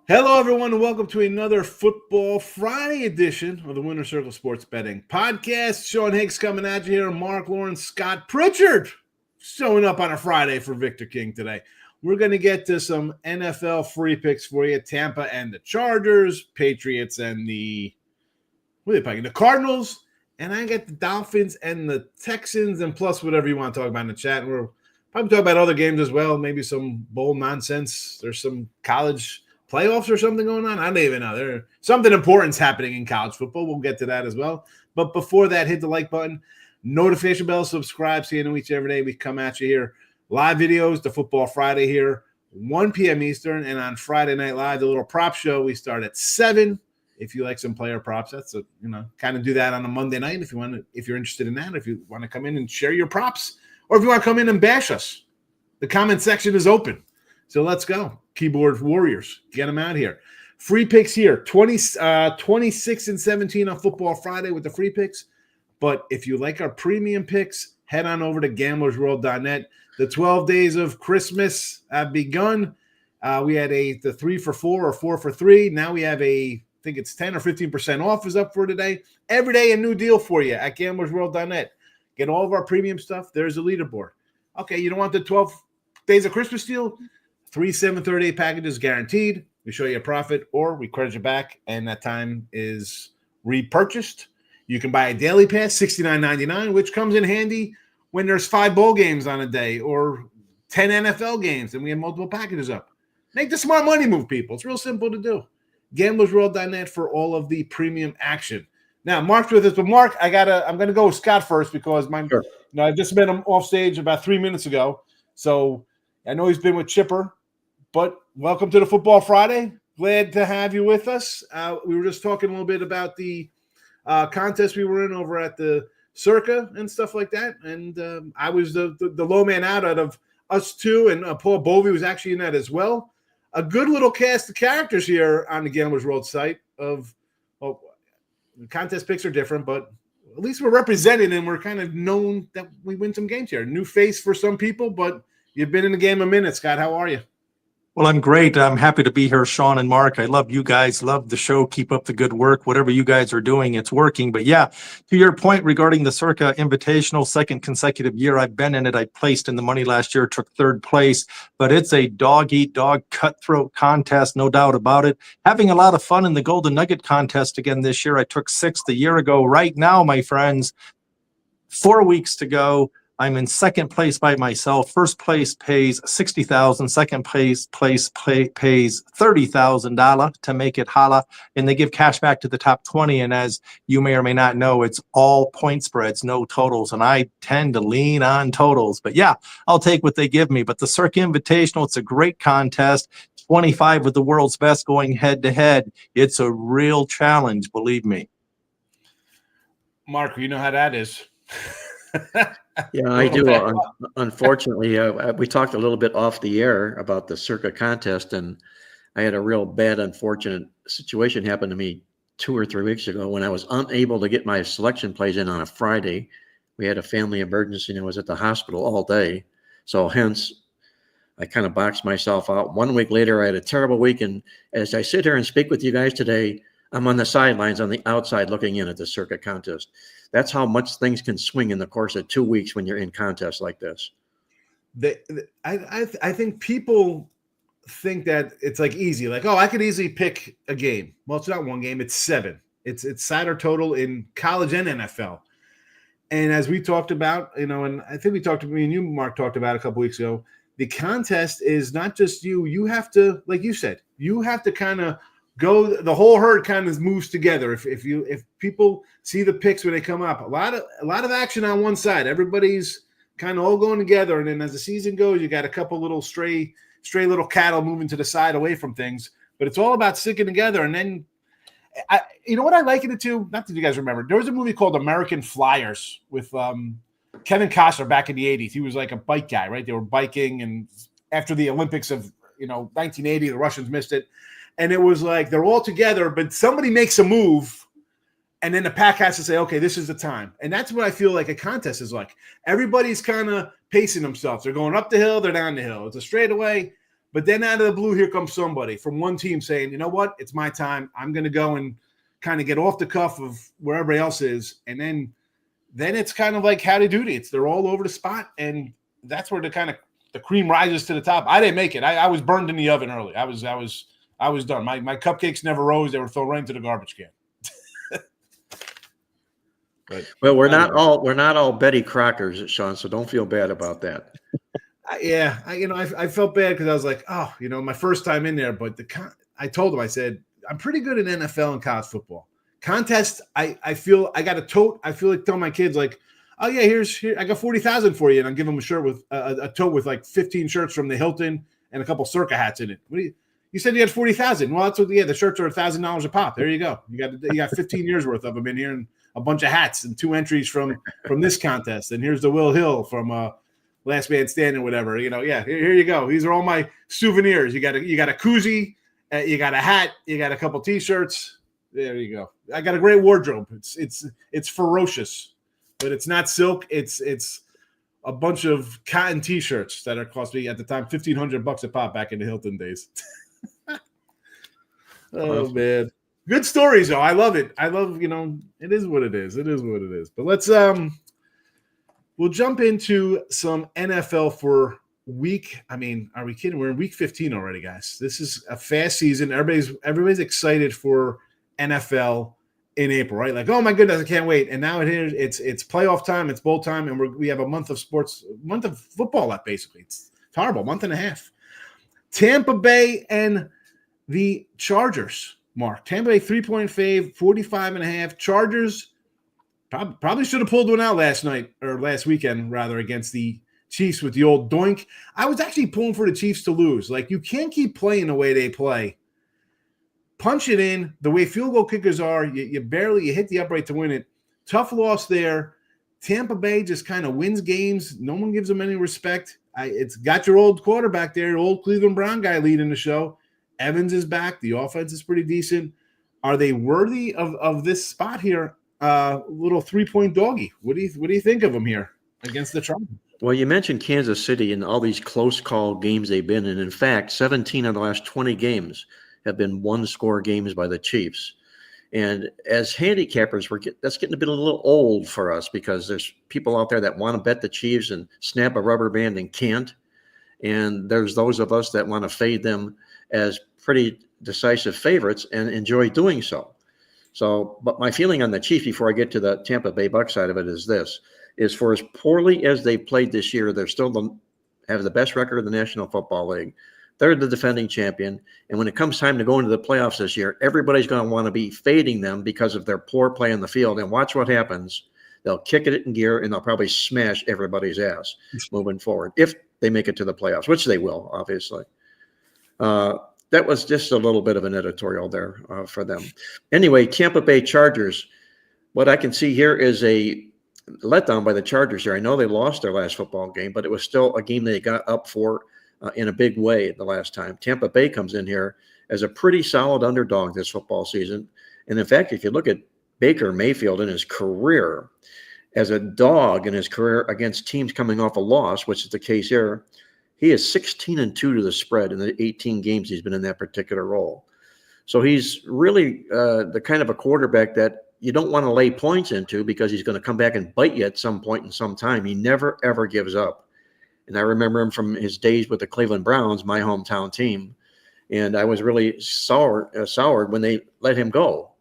Hello, everyone, and welcome to another Football Friday edition of the Winner Circle Sports Betting Podcast. Sean Higgs coming at you here, and Marc Lawrence Scott Pritchard showing up on a Friday for Victor King today. We're going to get to some NFL free picks for you. Tampa and the Chargers, Patriots and the Cardinals, and I got the Dolphins and the Texans, and plus whatever you want to talk about in the chat. We're probably talk about other games as well, maybe some bowl nonsense. There's some college playoffs or something going on. I don't even know. There's something important's happening in college football. We'll get to that as well. But before that, hit the like button, notification bell, subscribe so you know each and every day we come at you here. Live videos, the Football Friday here, 1 p.m. Eastern, and on Friday Night Live, the little prop show, we start at 7. If you like some player props, that's kind of do that on a Monday night if you're interested in that. If you want to come in and share your props, or if you want to come in and bash us, the comment section is open. So let's go. Keyboard warriors, get them out here. Free picks here, 26 and 17 on Football Friday with the free picks. But if you like our premium picks, head on over to gamblersWORLD.net. The 12 days of Christmas have begun. We had the 3 for 4 or 4 for 3. Now we have I think it's 10 or 15% off is up for today. Every day a new deal for you at gamblersWORLD.net. Get all of our premium stuff. There's a leaderboard. Okay, you don't want the 12 days of Christmas deal? 3 738 packages guaranteed. We show you a profit or we credit you back, and that time is repurchased. You can buy a daily pass, $69.99, which comes in handy when there's 5 bowl games on a day or 10 NFL games, and we have multiple packages up. Make the smart money move, people. It's real simple to do. GamblersWorld.net for all of the premium action. Now, Mark's with us, but Marc, I'm going to go with Scott first because I just met him off stage about 3 minutes ago, so I know he's been with Chipper. But welcome to the Football Friday. Glad to have you with us. We were just talking a little bit about the contest we were in over at the Circa and stuff like that. And I was the low man out of us two, and Paul Bovey was actually in that as well. A good little cast of characters here on the Gamblers World site of contest picks are different, but at least we're represented and we're kind of known that we win some games here. New face for some people, but you've been in the game a minute, Scott. How are you? Well, I'm great. I'm happy to be here, Sean and Marc. I love you guys. Love the show. Keep up the good work. Whatever you guys are doing, it's working. But yeah, to your point regarding the Circa Invitational, second consecutive year I've been in it. I placed in the money last year, took 3rd place. But it's a dog-eat-dog cutthroat contest, no doubt about it. Having a lot of fun in the Golden Nugget contest again this year. I took 6th a year ago. Right now, my friends, 4 weeks to go. I'm in 2nd place by myself. 1st place pays $60,000. 2nd place pays $30,000 to make it holla, and they give cash back to the top 20. And as you may or may not know, it's all point spreads, no totals. And I tend to lean on totals, but yeah, I'll take what they give me. But the Circa Invitational, it's a great contest. 25 of the world's best going head to head. It's a real challenge, believe me. Marc, you know how that is. Yeah, I do. Unfortunately, we talked a little bit off the air about the Circa contest, and I had a real bad, unfortunate situation happen to me 2 or 3 weeks ago when I was unable to get my selection plays in on a Friday. We had a family emergency, and I was at the hospital all day. So hence, I kind of boxed myself out. 1 week later, I had a terrible week, and as I sit here and speak with you guys today, I'm on the sidelines on the outside looking in at the Circa contest. That's how much things can swing in the course of 2 weeks when you're in contests like this. I think people think that it's like easy, like, oh, I could easily pick a game. Well, it's not one game, it's 7. It's Saturday total in college and NFL. And as we talked about, and I think me and you, Marc, talked about a couple weeks ago, the contest is not just you. You have to, like you said, you have to kind of go, the whole herd kind of moves together. If people see the picks when they come up, a lot of action on one side. Everybody's kind of all going together, and then as the season goes, you got a couple little stray little cattle moving to the side away from things. But it's all about sticking together. And then, you know what I liken it to? Not that you guys remember. There was a movie called American Flyers with Kevin Costner back in the 80s. He was like a bike guy, right? They were biking, and after the Olympics of 1980, the Russians missed it. And it was like they're all together, but somebody makes a move, and then the pack has to say, okay, this is the time. And that's what I feel like a contest is like. Everybody's kind of pacing themselves. They're going up the hill, they're down the hill. It's a straightaway, But then out of the blue, here comes somebody from one team saying, you know what? It's my time. I'm going to go and kind of get off the cuff of where everybody else is. And then it's kind of like howdy doody. They're all over the spot. And that's where the cream rises to the top. I didn't make it. I was burned in the oven early. I was done. My cupcakes never rose. They were thrown right into the garbage can. Well, we're not all Betty Crockers, Sean, so don't feel bad about that. I felt bad because I was like, oh, my first time in there. But I told him, I said, I'm pretty good at NFL and college football. Contest, I feel I got a tote. I feel like telling my kids, like, oh yeah, here I got 40,000 for you, and I'll give them a shirt with a tote with like 15 shirts from the Hilton and a couple Circa hats in it. You said you had 40,000. Well, that's what. Yeah, the shirts are $1,000 a pop. There you go. You got 15 years worth of them in here, and a bunch of hats and 2 entries from this contest. And here's the Will Hill from Last Man Standing, whatever. Yeah, here you go. These are all my souvenirs. You got a koozie, you got a hat, you got a couple T-shirts. There you go. I got a great wardrobe. It's ferocious, but it's not silk. It's a bunch of cotton T-shirts that are cost me at the time $1,500 a pop back in the Hilton days. Oh man, good stories though. I love it. It is what it is. It is what it is. But let's we'll jump into some NFL for week. I mean, are we kidding? We're in week 15 already, guys. This is a fast season. Everybody's excited for NFL in April, right? Like, oh my goodness, I can't wait. And now it's playoff time, it's bowl time, and we have a month of football left. Basically, it's horrible, month and a half. Tampa Bay and the Chargers. Mark, Tampa Bay 3-point fave, 45.5. Chargers probably should have pulled one out last weekend rather, against the Chiefs with the old doink. I was actually pulling for the Chiefs to lose. Like, you can't keep playing the way they play. Punch it in the way field goal kickers are. You hit the upright to win it. Tough loss there. Tampa Bay just kind of wins games. No one gives them any respect. It's got your old quarterback there, old Cleveland Brown guy leading the show. Evans is back. The offense is pretty decent. Are they worthy of this spot here? Little 3-point doggy. What do you think of them here against the Chargers? Well, you mentioned Kansas City and all these close call games they've been in. In fact, 17 of the last 20 games have been one-score games by the Chiefs. And as handicappers, that's getting a little old for us, because there's people out there that want to bet the Chiefs and snap a rubber band and can't. And there's those of us that want to fade them as pretty decisive favorites and enjoy doing so. But my feeling on the Chiefs before I get to the Tampa Bay Bucs side of it is this: is for as poorly as they played this year, they're still have the best record in the National Football League. They're the defending champion. And when it comes time to go into the playoffs this year, everybody's going to want to be fading them because of their poor play on the field. And watch what happens. They'll kick it in gear, and they'll probably smash everybody's ass moving forward if they make it to the playoffs, which they will, obviously. That was just a little bit of an editorial there for them. Anyway, Tampa Bay Chargers. What I can see here is a letdown by the Chargers here. I know they lost their last football game, but it was still a game they got up for in a big way the last time. Tampa Bay comes in here as a pretty solid underdog this football season. And in fact, if you look at Baker Mayfield in his career as a dog in his career against teams coming off a loss, which is the case here, he is 16-2 to the spread in the 18 games he's been in that particular role. So he's really the kind of a quarterback that you don't want to lay points into, because he's going to come back and bite you at some point in some time. He never, ever gives up. And I remember him from his days with the Cleveland Browns, my hometown team. And I was really soured when they let him go.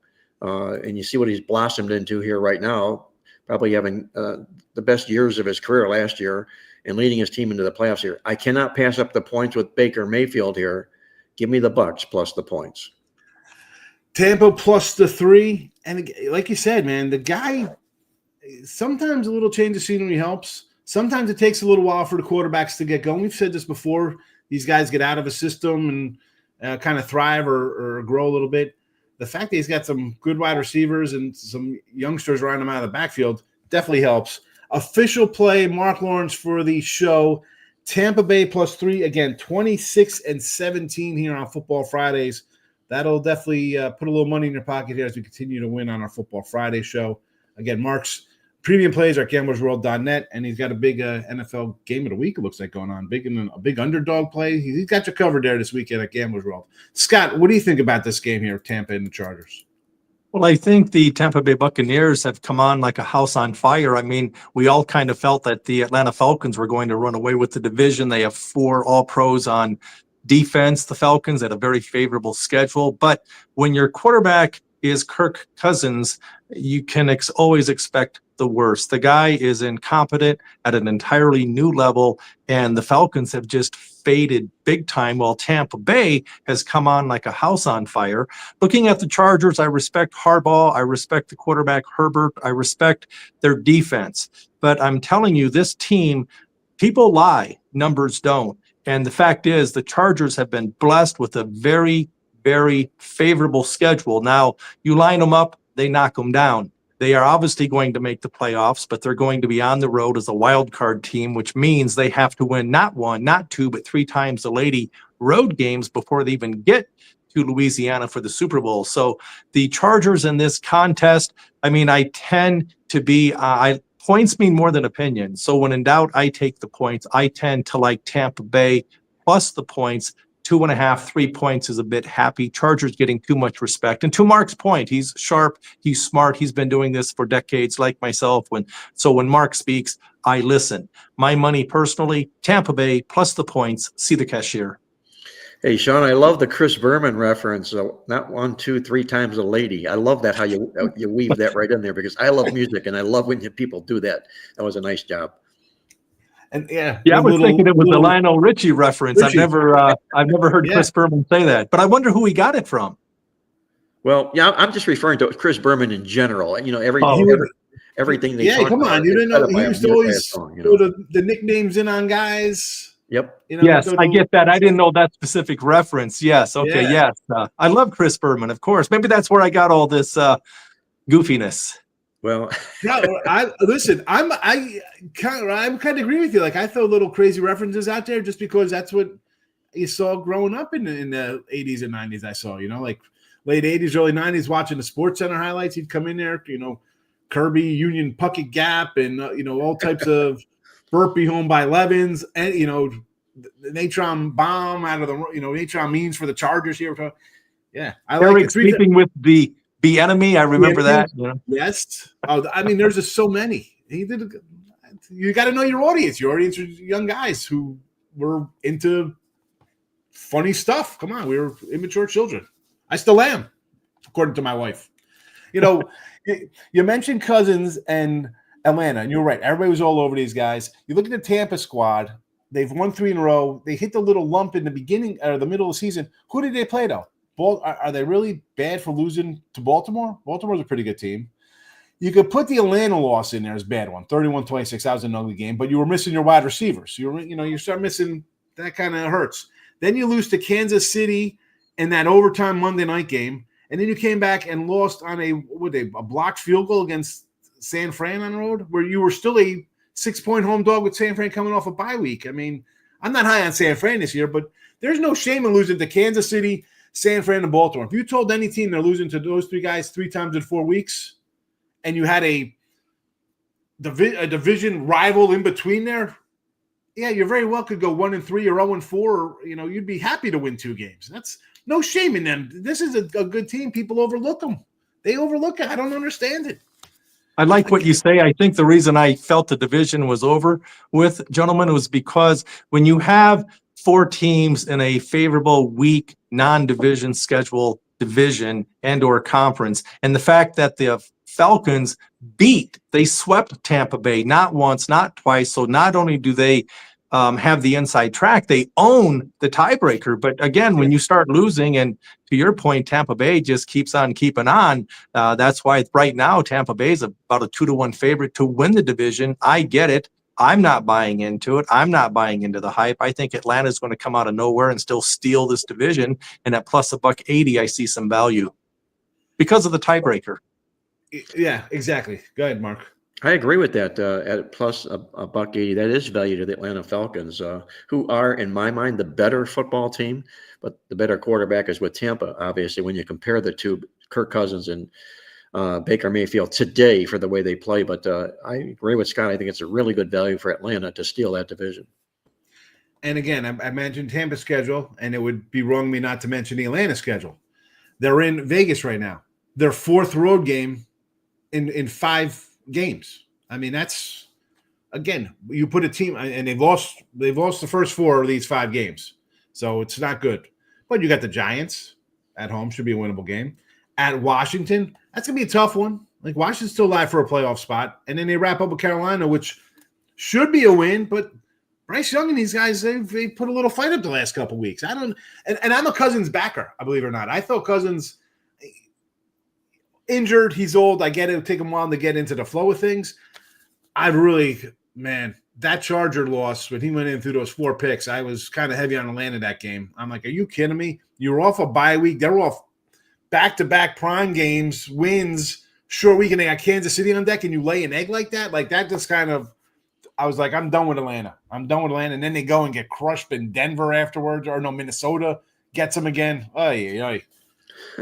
And you see what he's blossomed into here right now, probably having the best years of his career last year and leading his team into the playoffs here. I cannot pass up the points with Baker Mayfield here. Give me the Bucs plus the points. Tampa plus the 3. And like you said, man, the guy, sometimes a little change of scenery helps. Sometimes it takes a little while for the quarterbacks to get going. We've said this before. These guys get out of a system and kind of thrive or grow a little bit. The fact that he's got some good wide receivers and some youngsters around him out of the backfield definitely helps. Official play, Marc Lawrence for the show. Tampa Bay plus 3. Again, 26-17 here on Football Fridays. That'll definitely put a little money in your pocket here as we continue to win on our Football Friday show. Again, Marc's premium plays are at gamblersworld.net, and he's got a big NFL game of the week, it looks like, going on. A big underdog play. He's got you covered there this weekend at Gamblers World. Scott, what do you think about this game here, Tampa and the Chargers? Well, I think the Tampa Bay Buccaneers have come on like a house on fire. I mean, we all kind of felt that the Atlanta Falcons were going to run away with the division. They have 4 All-Pros on defense, the Falcons, at a very favorable schedule. But when your quarterback is Kirk Cousins, you can always expect the worst. The guy is incompetent at an entirely new level, and the Falcons have just faded big time, while Tampa Bay has come on like a house on fire. Looking at the Chargers, I respect Harbaugh. I respect the quarterback Herbert. I respect their defense. But I'm telling you, this team, people lie, numbers don't. And the fact is, the Chargers have been blessed with a very, very favorable schedule. Now, you line them up, they knock them down. They are obviously going to make the playoffs, but they're going to be on the road as a wild card team, which means they have to win not 1, not 2, but 3 times the lady road games before they even get to Louisiana for the Super Bowl. So the Chargers in this contest, I mean, I tend to be, points mean more than opinion. So when in doubt, I take the points. I tend to like Tampa Bay plus the points. 2.5, 3 points is a bit happy. Chargers getting too much respect. And to Mark's point, he's sharp, he's smart, he's been doing this for decades, like myself. When Mark speaks, I listen. My money personally, Tampa Bay plus the points. See the cashier. Hey, Sean, I love the Chris Berman reference. Not 1, 2, 3 times a lady. I love that, how you weave that right in there, because I love music and I love when people do that. That was a nice job. And yeah, I was thinking it was a Lionel Richie reference. I've never heard Chris Berman say that, but I wonder who he got it from. Well, yeah, I'm just referring to Chris Berman in general. You know, everything they talk come about. On, you didn't know he used to always put the nicknames in on guys. Yep. Yes, I get that. I didn't know that specific reference. Yes. Okay. Yeah. Yes. I love Chris Berman, of course. Maybe that's where I got all this goofiness. Well, no, I'm kind of agree with you. Like, I throw little crazy references out there just because that's what you saw growing up in the 80s and 90s. I saw, like late 80s, early 90s, watching the Sports Center highlights. He'd come in there, Kirby, Union Puckett Gap, and all types of burpee home by Levins, and the Natron bomb out of the Natron means for the Chargers here. Yeah, I like Eric sleeping with the enemy. I remember that. Yes. Oh, I mean, there's just so many. You got to know your audience. Your audience are young guys who were into funny stuff. Come on, we were immature children. I still am, according to my wife. You mentioned Cousins and Atlanta, and you're right. Everybody was all over these guys. You look at the Tampa squad. They've won 3 in a row. They hit the little lump in the beginning or the middle of the season. Who did they play, though? Are they really bad for losing to Baltimore? Baltimore's a pretty good team. You could put the Atlanta loss in there as a bad one, 31-26. That was an ugly game, but you were missing your wide receivers. You start missing. That kind of hurts. Then you lose to Kansas City in that overtime Monday night game, and then you came back and lost on a blocked field goal against San Fran on the road, where you were still a 6-point home dog with San Fran coming off a bye week. I mean, I'm not high on San Fran this year, but there's no shame in losing to Kansas City, San Fran, and Baltimore. If you told any team they're losing to those 3 guys 3 times in 4 weeks, and you had a division rival in between there, yeah, you very well could go 1-3 or 0-4. Or, you'd be happy to win 2 games. That's no shame in them. This is a good team. People overlook them. They overlook it. I don't understand it. I like what you say. I think the reason I felt the division was over with, gentlemen, was because when you have 4 teams in a favorable weak non-division schedule division and or conference, and the fact that the Falcons they swept Tampa Bay not once, not twice. So not only do they have the inside track, they own the tiebreaker. But again, when you start losing, and to your point, Tampa Bay just keeps on keeping on. That's why right now Tampa Bay is about a 2-1 favorite to win the division. I get it. I'm not buying into it. I'm not buying into the hype. I think Atlanta is going to come out of nowhere and still steal this division. And at plus $1.80, I see some value because of the tiebreaker. Yeah, exactly. Go ahead, Mark. I agree with that. At plus $1.80, that is value to the Atlanta Falcons, who are, in my mind, the better football team, but the better quarterback is with Tampa. Obviously, when you compare the two, Kirk Cousins and Baker Mayfield today for the way they play. But I agree with Scott. I think it's a really good value for Atlanta to steal that division. And again, I mentioned Tampa's schedule, and it would be wrong of me not to mention the Atlanta schedule. They're in Vegas right now. Their fourth road game in 5 games. I mean, that's, again, you put a team, and they've lost the first 4 of these 5 games. So it's not good. But you got the Giants at home, should be a winnable game. At Washington, that's going to be a tough one. Like, Washington's still alive for a playoff spot. And then they wrap up with Carolina, which should be a win, but Bryce Young and these guys, they put a little fight up the last couple of weeks. And I'm a Cousins backer, I believe it or not. I thought Cousins injured. He's old. I get it. It'll take him a while to get into the flow of things. That Charger loss, when he went in through those 4 picks, I was kind of heavy on Atlanta that game. I'm like, are you kidding me? You were off a bye week. They were off back-to-back prime games, wins, short week, and they got Kansas City on deck, and you lay an egg like that? Like, that just kind of – I was like, I'm done with Atlanta. And then they go and get crushed in Denver afterwards. Or no, Minnesota gets them again. Terrible.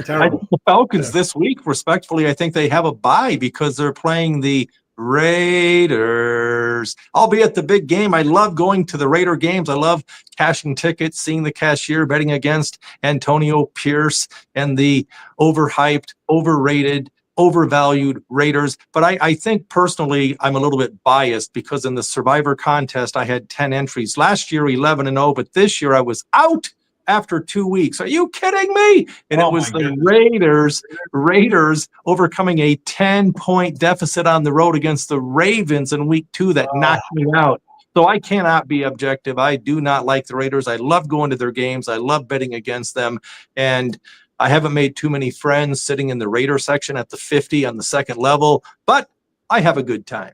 I think the Falcons this week, respectfully, I think they have a bye because they're playing the Raiders, albeit the big game. I love going to the Raider games. I love cashing tickets, seeing the cashier betting against Antonio Pierce and the overhyped, overrated, overvalued Raiders. But I think personally I'm a little bit biased because in the Survivor contest I had 10 entries. Last year 11-0, but this year I was out after 2 weeks. Are you kidding me? And it was the Raiders overcoming a 10-point deficit on the road against the Ravens in week 2 that knocked me out. So I cannot be objective. I do not like the Raiders. I love going to their games. I love betting against them. And I haven't made too many friends sitting in the Raider section at the 50 on the second level, but I have a good time.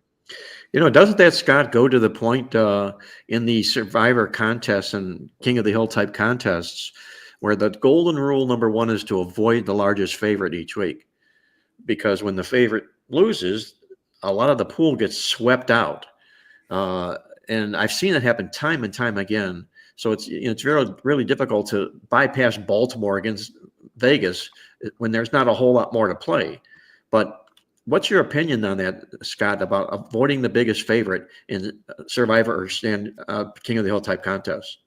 You know, doesn't that, Scott, go to the point in the Survivor contests and King of the Hill type contests where the golden rule number 1 is to avoid the largest favorite each week? Because when the favorite loses, a lot of the pool gets swept out. And I've seen it happen time and time again. So it's really, really difficult to bypass Baltimore against Vegas when there's not a whole lot more to play. But what's your opinion on that, Scott, about avoiding the biggest favorite in Survivor or King of the Hill type contests?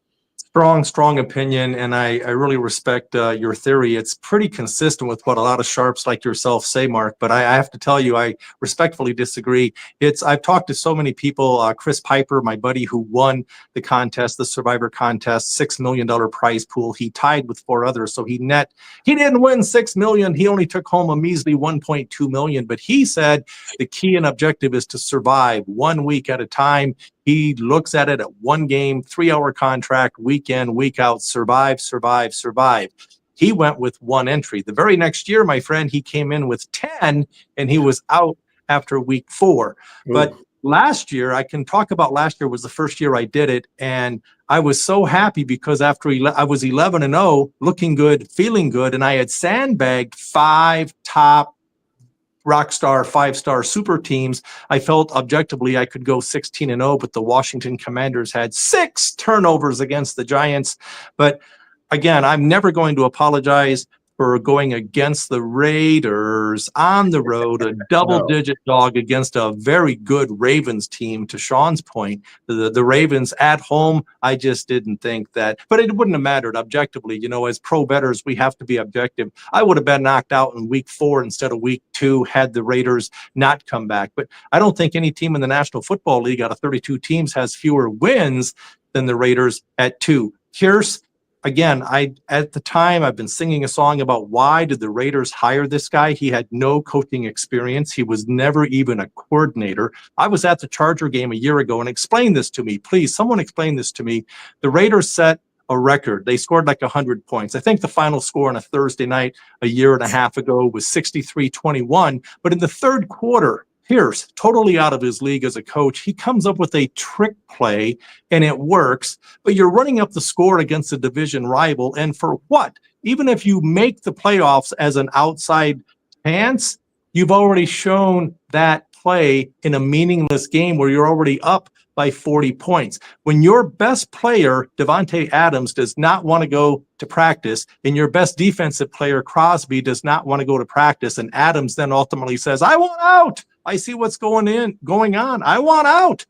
Strong opinion, and I really respect your theory. It's pretty consistent with what a lot of sharps like yourself say, Mark, but I have to tell you, I respectfully disagree. I've talked to so many people. Chris Piper, my buddy who won the contest, the Survivor contest, $6 million prize pool. He tied with 4 others, so he didn't win $6 million. He only took home a measly $1.2 million, but he said the key and objective is to survive 1 week at a time. He looks at it at 1 game, 3-hour contract, week in, week out, survive. He went with 1 entry. The very next year, my friend, he came in with 10 and he was out after week 4. Ooh. But last year, I can talk about last year was the first year I did it. And I was so happy because after I was 11-0, looking good, feeling good. And I had sandbagged 5 top Rockstar 5-star super teams. I felt objectively I could go 16-0, but the Washington Commanders had 6 turnovers against the Giants. But again, I'm never going to apologize for going against the Raiders on the road, a double-digit dog against a very good Ravens team, to Sean's point. The Ravens at home, I just didn't think that. But it wouldn't have mattered objectively. You know, as pro bettors, we have to be objective. I would have been knocked out in week 4 instead of week 2 had the Raiders not come back. But I don't think any team in the National Football League out of 32 teams has fewer wins than the Raiders at 2. Here's Again, at the time, I've been singing a song about why did the Raiders hire this guy? He had no coaching experience. He was never even a coordinator. I was at the Charger game a year ago and explain this to me. Please, someone explain this to me. The Raiders set a record. They scored like 100 points. I think the final score on a Thursday night a year and a half ago was 63-21. But in the third quarter, Pierce, totally out of his league as a coach, he comes up with a trick play and it works, but you're running up the score against a division rival. And for what? Even if you make the playoffs as an outside chance, you've already shown that play in a meaningless game where you're already up by 40 points. When your best player, Devontae Adams, does not want to go to practice, and your best defensive player, Crosby, does not want to go to practice, and Adams then ultimately says, I want out. I see what's going on. I want out.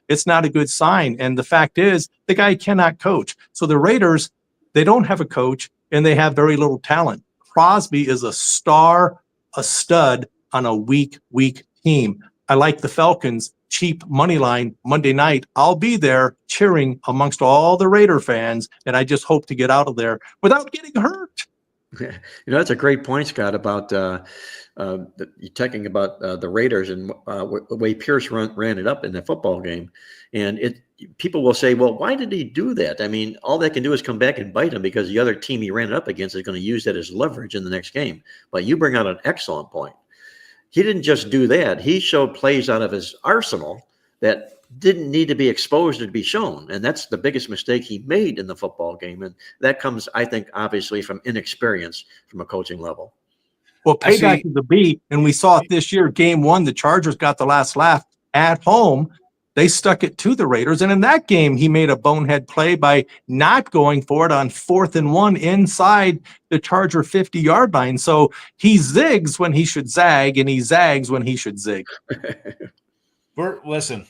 It's not a good sign. And the fact is, the guy cannot coach. So the Raiders, they don't have a coach, and they have very little talent. Crosby is a star, a stud on a weak team. I like the Falcons. Cheap money line Monday night. I'll be there cheering amongst all the Raider fans, and I just hope to get out of there without getting hurt. That's a great point, Scott, about you talking about the Raiders and the way Pierce ran it up in the football game. And people will say, well, why did he do that? I mean, all they can do is come back and bite him because the other team he ran it up against is going to use that as leverage in the next game. But you bring out an excellent point. He didn't just do that. He showed plays out of his arsenal that didn't need to be exposed to be shown. And that's the biggest mistake he made in the football game. And that comes, I think, obviously from inexperience from a coaching level. Well, payback is a B, and we saw it this year. Game 1, the Chargers got the last laugh at home. They stuck it to the Raiders. And in that game, he made a bonehead play by not going for it on 4th and 1 inside the Charger 50-yard line. So he zigs when he should zag, and he zags when he should zig. Bert, listen,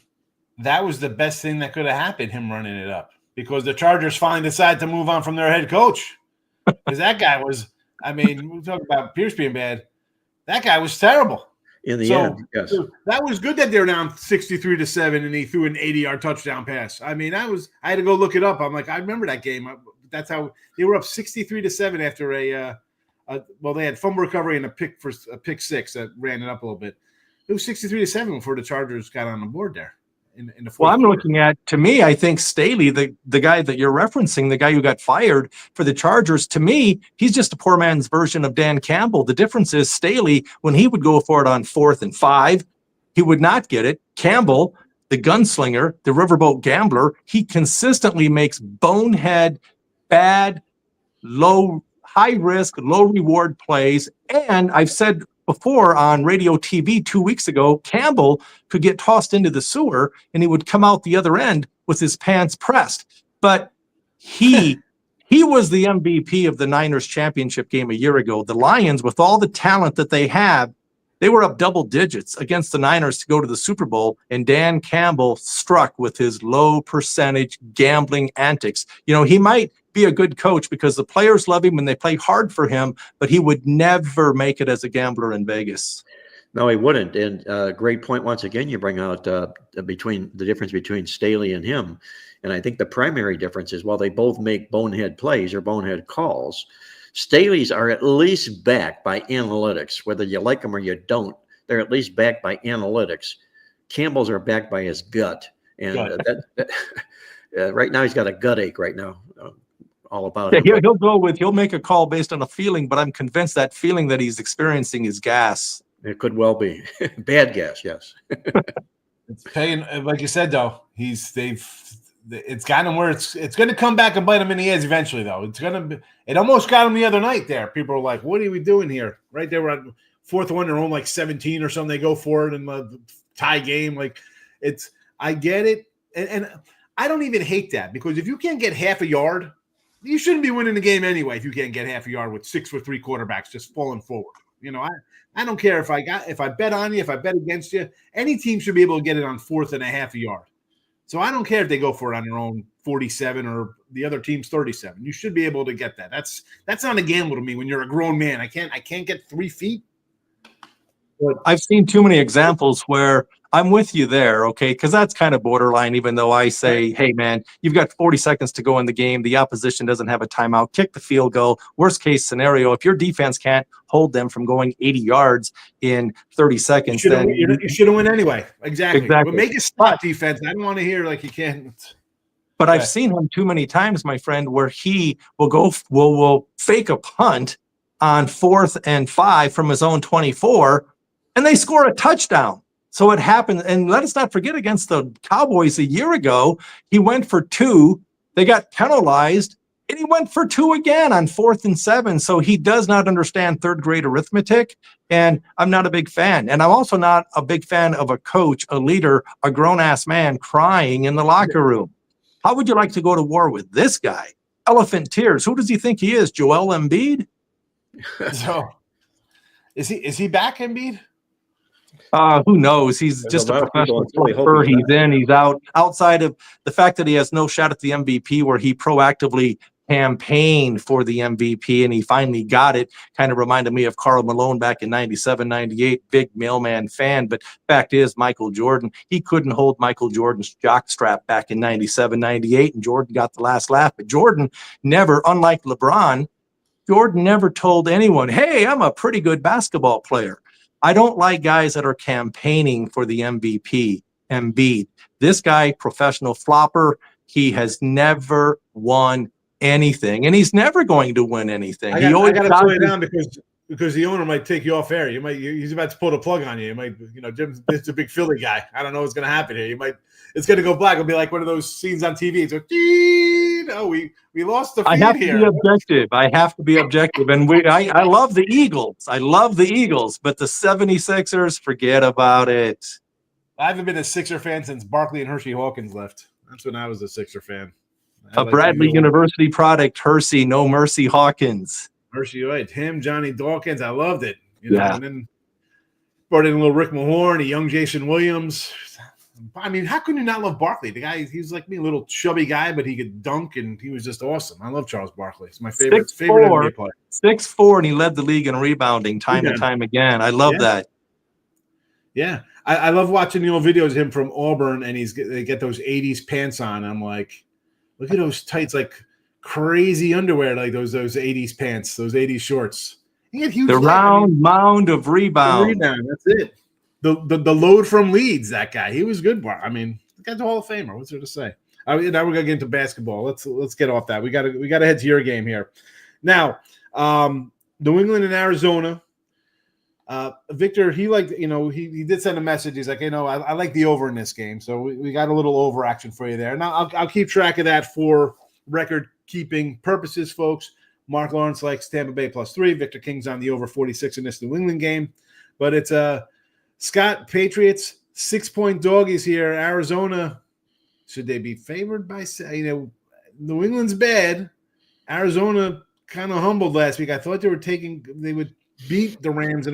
that was the best thing that could have happened, him running it up, because the Chargers finally decided to move on from their head coach. Because that guy was, I mean, we talk about Pierce being bad. That guy was terrible. In the end, yes. So that was good that they were down 63-7 and he threw an 80-yard touchdown pass. I mean, I had to go look it up. I'm like, I remember that game. That's how they were up 63-7 after well, they had fumble recovery and a pick six that ran it up a little bit. It was 63-7 before the Chargers got on the board there. In the fourth I'm quarter. looking at, to me, I think Staley, the guy that you're referencing, the guy who got fired for the Chargers, to me, he's just a poor man's version of Dan Campbell. The difference is Staley, when he would go for it on 4th and 5, he would not get it. Campbell, the gunslinger, the riverboat gambler, he consistently makes bonehead, bad, high risk, low reward plays. And I've said before on radio TV 2 weeks ago, Campbell could get tossed into the sewer and he would come out the other end with his pants pressed. But he was the MVP of the Niners championship game a year ago. The Lions, with all the talent that they have, they were up double digits against the Niners to go to the Super Bowl, and Dan Campbell struck with his low percentage gambling antics. You know, he might be a good coach because the players love him and they play hard for him, but he would never make it as a gambler in Vegas. No, he wouldn't. And great point once again you bring out between the difference between Staley and him. And I think the primary difference is while they both make bonehead plays or bonehead calls, Staley's are at least backed by analytics. Whether you like them or you don't, they're at least backed by analytics. Campbell's are backed by his gut. And right now he's got a gut ache right now. All about it. He'll make a call based on a feeling, but I'm convinced that feeling that he's experiencing is gas. It could well be bad gas. Yes. It's paying, like you said, though. It's got him where it's going to come back and bite him in the ass eventually, though. It almost got him the other night there. People were like, what are we doing here? Right there, we're at 4th one, they're on like 17 or something. They go for it in the tie game. Like, I get it. And I don't even hate that, because if you can't get half a yard, you shouldn't be winning the game anyway. If you can't get half a yard with 6'3" quarterbacks just falling forward, I don't care if I bet on you, if I bet against you. Any team should be able to get it on 4th and a half a yard. So I don't care if they go for it on their own 47 or the other team's 37. You should be able to get that. That's not a gamble to me when you're a grown man. I can't get 3 feet. But I've seen too many examples where I'm with you there, okay? Because that's kind of borderline, even though I say, hey, man, you've got 40 seconds to go in the game. The opposition doesn't have a timeout. Kick the field goal. Worst case scenario, if your defense can't hold them from going 80 yards in 30 seconds, then you should have won anyway. Exactly. But make a stop defense. I don't want to hear like you can't. But I've seen him too many times, my friend, where he will fake a punt on 4th and 5 from his own 24, and they score a touchdown. So it happened, and let us not forget against the Cowboys a year ago, he went for 2. They got penalized. And he went for 2 again on 4th and 7. So he does not understand third grade arithmetic. And I'm not a big fan. And I'm also not a big fan of a coach, a leader, a grown-ass man crying in the locker room. How would you like to go to war with this guy? Elephant tears. Who does he think he is? Joel Embiid? So is he back, Embiid? Who knows? He's There's just a a lot of people professional really hope golfer. he's He's in, he's out. Outside of the fact that he has no shot at the MVP, where he proactively campaigned for the MVP and he finally got it, kind of reminded me of Karl Malone back in 97, 98, big mailman fan. But fact is, Michael Jordan, he couldn't hold Michael Jordan's jockstrap back in 97, 98, and Jordan got the last laugh. But Jordan never, unlike LeBron, Jordan never told anyone, hey, I'm a pretty good basketball player. I don't like guys that are campaigning for the MVP, Embiid. This guy, professional flopper, he has never won anything, and he's never going to win anything. I got to slow you down because the owner might take you off air. He's about to pull the plug on you. You might, Jim's a big Philly guy. I don't know what's going to happen here. It's going to go black. It'll be like one of those scenes on TV. It's like, oh, we lost the feed here. I have to be objective. And I love the Eagles. I love the Eagles, but the 76ers, forget about it. I haven't been a Sixer fan since Barkley and Hershey Hawkins left. That's when I was a Sixer fan. Bradley University product, Hershey, no mercy Hawkins. Hershey, right? Him, Johnny Dawkins. I loved it. And then brought in a little Rick Mahorn, a young Jason Williams. I mean, how can you not love Barkley? The guy, he was like me, a little chubby guy, but he could dunk, and he was just awesome. I love Charles Barkley. He's my favorite NBA player. 6'4", and he led the league in rebounding time and time again. I love that. Yeah. I love watching the old videos of him from Auburn, and they get those 80s pants on. I'm like, look at those tights, like crazy underwear, like those 80s pants, those 80s shorts. He had huge round mound of rebound. That's it. The load from Leeds, that guy. He was good. I mean, the guy's a Hall of Famer. What's there to say? Now we're gonna get into basketball. Let's get off that. We gotta head to your game here. Now, New England and Arizona. Victor, he did send a message. He's like, I like the over in this game. So we got a little over action for you there. Now I'll keep track of that for record keeping purposes, folks. Marc Lawrence likes Tampa Bay +3. Victor King's on the over 46 in this New England game. But it's Scott, Patriots, 6-point doggies here. Arizona, should they be favored by, New England's bad. Arizona kind of humbled last week. I thought they would beat the Rams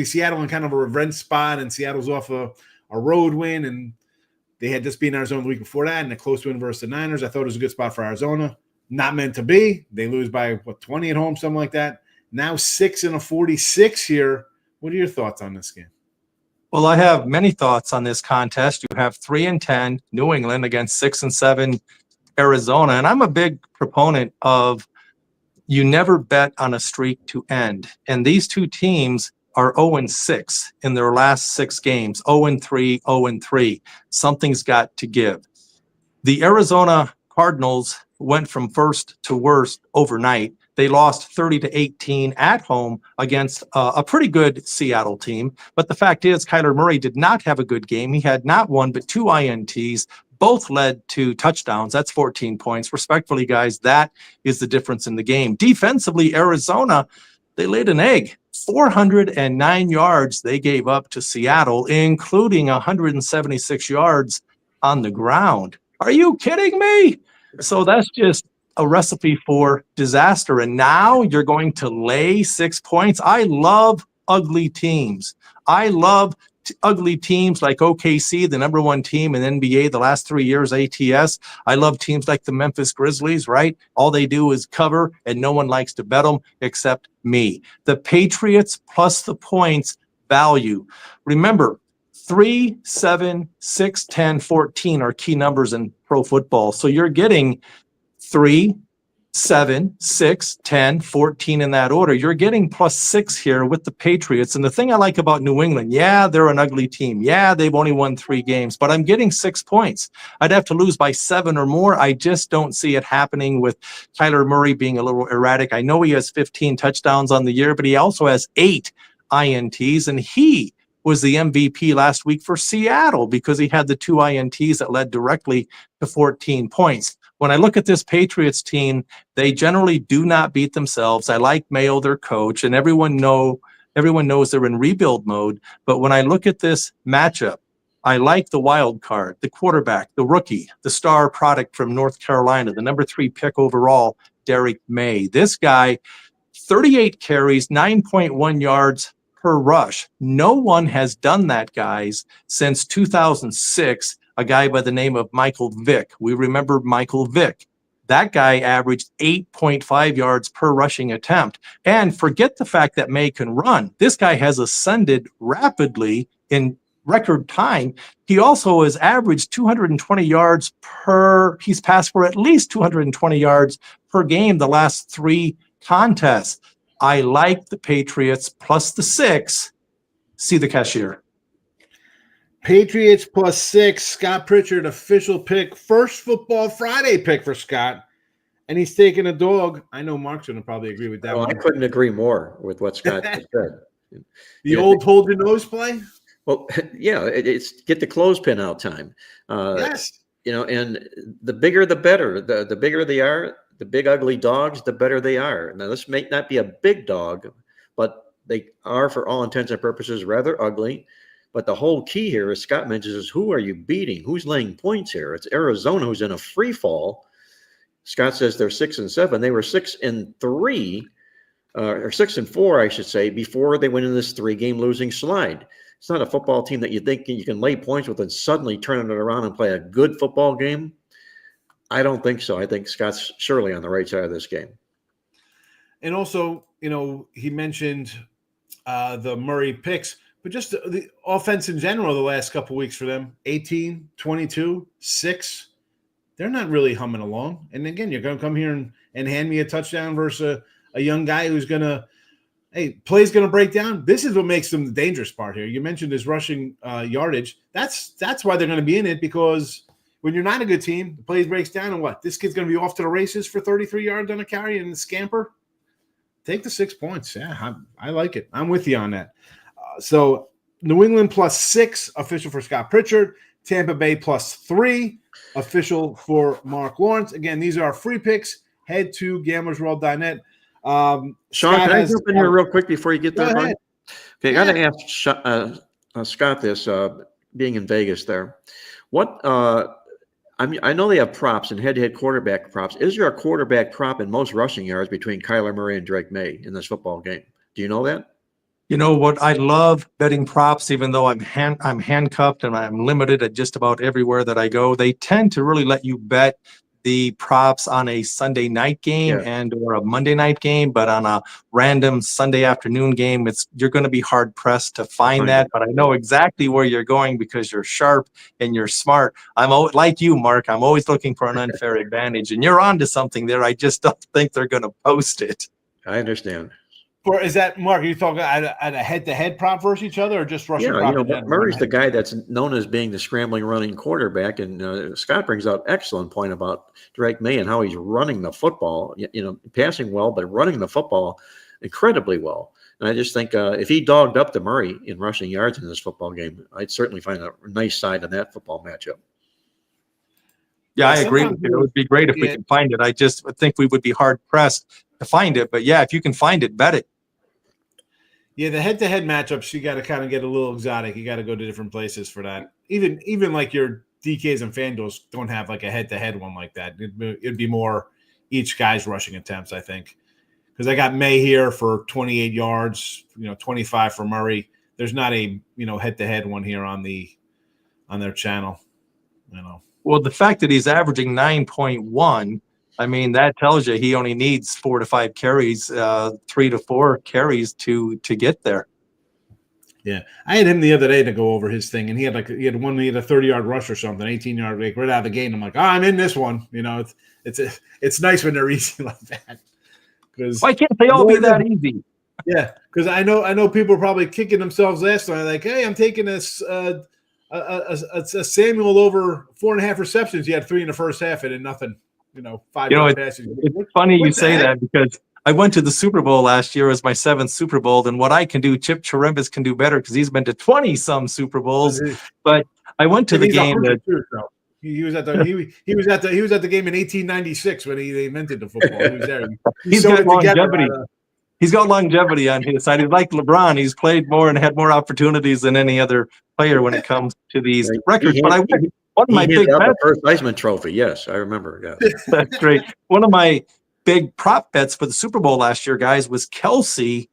Seattle in kind of a revenge spot, and Seattle's off a road win, and they had just been in Arizona the week before that, and a close win versus the Niners. I thought it was a good spot for Arizona. Not meant to be. They lose by 20 at home, something like that. Now 6 and a 46 here. What are your thoughts on this game? Well, I have many thoughts on this contest. You have 3-10 New England against 6-7 Arizona, and I'm a big proponent of you never bet on a streak to end. And these two teams are 0-6 in their last 6 games, 0-3, 0-3. Something's got to give. The Arizona Cardinals went from first to worst overnight. They lost 30-18 at home against a pretty good Seattle team. But the fact is, Kyler Murray did not have a good game. He had not 1, but 2 INTs. Both led to touchdowns. That's 14 points. Respectfully, guys, that is the difference in the game. Defensively, Arizona, they laid an egg. 409 yards they gave up to Seattle, including 176 yards on the ground. Are you kidding me? So that's just a recipe for disaster. And now you're going to lay 6 points. I love ugly teams. I love ugly teams like OKC, the number 1 team in NBA the last 3 years, ATS. I love teams like the Memphis Grizzlies, right? All they do is cover, and no one likes to bet them except me. The Patriots plus the points value. Remember, 3, 7, 6, 10, 14 are key numbers in pro football. So you're getting 3, 7, 6, 10, 14 in that order. You're getting +6 here with the Patriots. And the thing I like about New England, yeah, they're an ugly team. Yeah, they've only won 3 games, but I'm getting 6 points. I'd have to lose by 7 or more. I just don't see it happening with Kyler Murray being a little erratic. I know he has 15 touchdowns on the year, but he also has 8 INTs, and he was the MVP last week for Seattle because he had the 2 INTs that led directly to 14 points. when I look at this Patriots team, they generally do not beat themselves. I like Mayo, their coach, and everyone knows they're in rebuild mode. But when I look at this matchup, I like the wild card, the quarterback, the rookie, the star product from North Carolina, the number 3 pick overall, Derek May. This guy, 38 carries, 9.1 yards per rush. No one has done that, guys, since 2006, a guy by the name of Michael Vick. We remember Michael Vick. That guy averaged 8.5 yards per rushing attempt. And forget the fact that May can run. This guy has ascended rapidly in record time. He also has averaged 220 yards he's passed for at least 220 yards per game the last 3 contests. I like the Patriots plus the 6. See the cashier. Patriots plus 6. Scott Pritchard, official pick. First Football Friday pick for Scott. And he's taking a dog. I know Mark's going to probably agree with that one. I couldn't agree more with what Scott just said. The old hold your nose play? Well, yeah, it's get the clothespin out time. Yes. And the bigger the better. The bigger they are, the big ugly dogs, the better they are. Now, this may not be a big dog, but they are, for all intents and purposes, rather ugly. But the whole key here, as Scott mentions, is who are you beating? Who's laying points here? It's Arizona, who's in a free fall. Scott says they're 6-7. They were 6-3, or 6-4, I should say, before they went in this 3-game losing slide. It's not a football team that you think you can lay points with and suddenly turn it around and play a good football game. I don't think so. I think Scott's surely on the right side of this game. And also, he mentioned the Murray picks, but just the offense in general the last couple of weeks for them, 18, 22, 6. They're not really humming along. And again, you're going to come here and hand me a touchdown versus a young guy who's going to, play's going to break down. This is what makes them the dangerous part here. You mentioned his rushing yardage. That's why they're going to be in it, because when you're not a good team, the play breaks down, and what? This kid's going to be off to the races for 33 yards on a carry and a scamper? Take the 6 points. Yeah, I like it. I'm with you on that. So New England plus 6, official for Scott Pritchard. Tampa Bay plus 3, official for Marc Lawrence. Again, these are our free picks. Head to gamblersworld.net. Sean, can I jump in here real quick before you get there? Ahead. Okay, I got to ask Scott this, being in Vegas there. What I know they have props and head-to-head quarterback props. Is there a quarterback prop in most rushing yards between Kyler Murray and Drake May in this football game? Do you know that? You know what? I love betting props, even though I'm handcuffed and I'm limited at just about everywhere that I go. They tend to really let you bet the props on a Sunday night game and or a Monday night game, but on a random Sunday afternoon game, you're going to be hard pressed to find that. But I know exactly where you're going because you're sharp and you're smart. I'm like you, Mark. I'm always looking for an unfair advantage, and you're onto something there. I just don't think they're going to post it. I understand. Or is that, Mark, are you talking at a head-to-head prop versus each other, or just rushing prop? Murray's the guy that's known as being the scrambling running quarterback, and Scott brings out excellent point about Drake May and how he's running the football, passing well, but running the football incredibly well. And I just think if he dogged up to Murray in rushing yards in this football game, I'd certainly find a nice side in that football matchup. Yeah, I agree with you. It would be great if we could find it. I just think we would be hard-pressed to find it. But, yeah, if you can find it, bet it. Yeah, the head-to-head matchups, you got to kind of get a little exotic. You got to go to different places for that. Even like your DKs and FanDuels don't have like a head-to-head one like that. It'd be more each guy's rushing attempts, I think. Because I got May here for 28 yards, 25 for Murray. There's not a head-to-head one here on their channel. Well, the fact that he's averaging 9.1. I mean, that tells you he only needs 4 to 5 carries, 3 to 4 carries to get there. Yeah, I had him the other day to go over his thing, and he had a 30-yard rush or something, 18-yard right out of the gate. And I'm like, I'm in this one. It's nice when they're easy like that. Why can't they all be that easy? Yeah, because I know people are probably kicking themselves last time. Like, hey, I'm taking a Samuel over 4.5 receptions. He had 3 in the first half and nothing. 5 passes. It's funny you say that because I went to the Super Bowl last year as my 7th Super Bowl, and what I can do, Chip Chirimbus can do better because he's been to 20-some Super Bowls. But I went to the game that He was at the he was at the game in 1896 when they invented the football. He was there. He's got longevity. He's got longevity on his side. He's like LeBron. He's played more and had more opportunities than any other player when it comes to these records. But one of my big the first Heisman trophy. Yes, I remember. Yeah. That's great. One of my big prop bets for the Super Bowl last year, guys, was Kelsey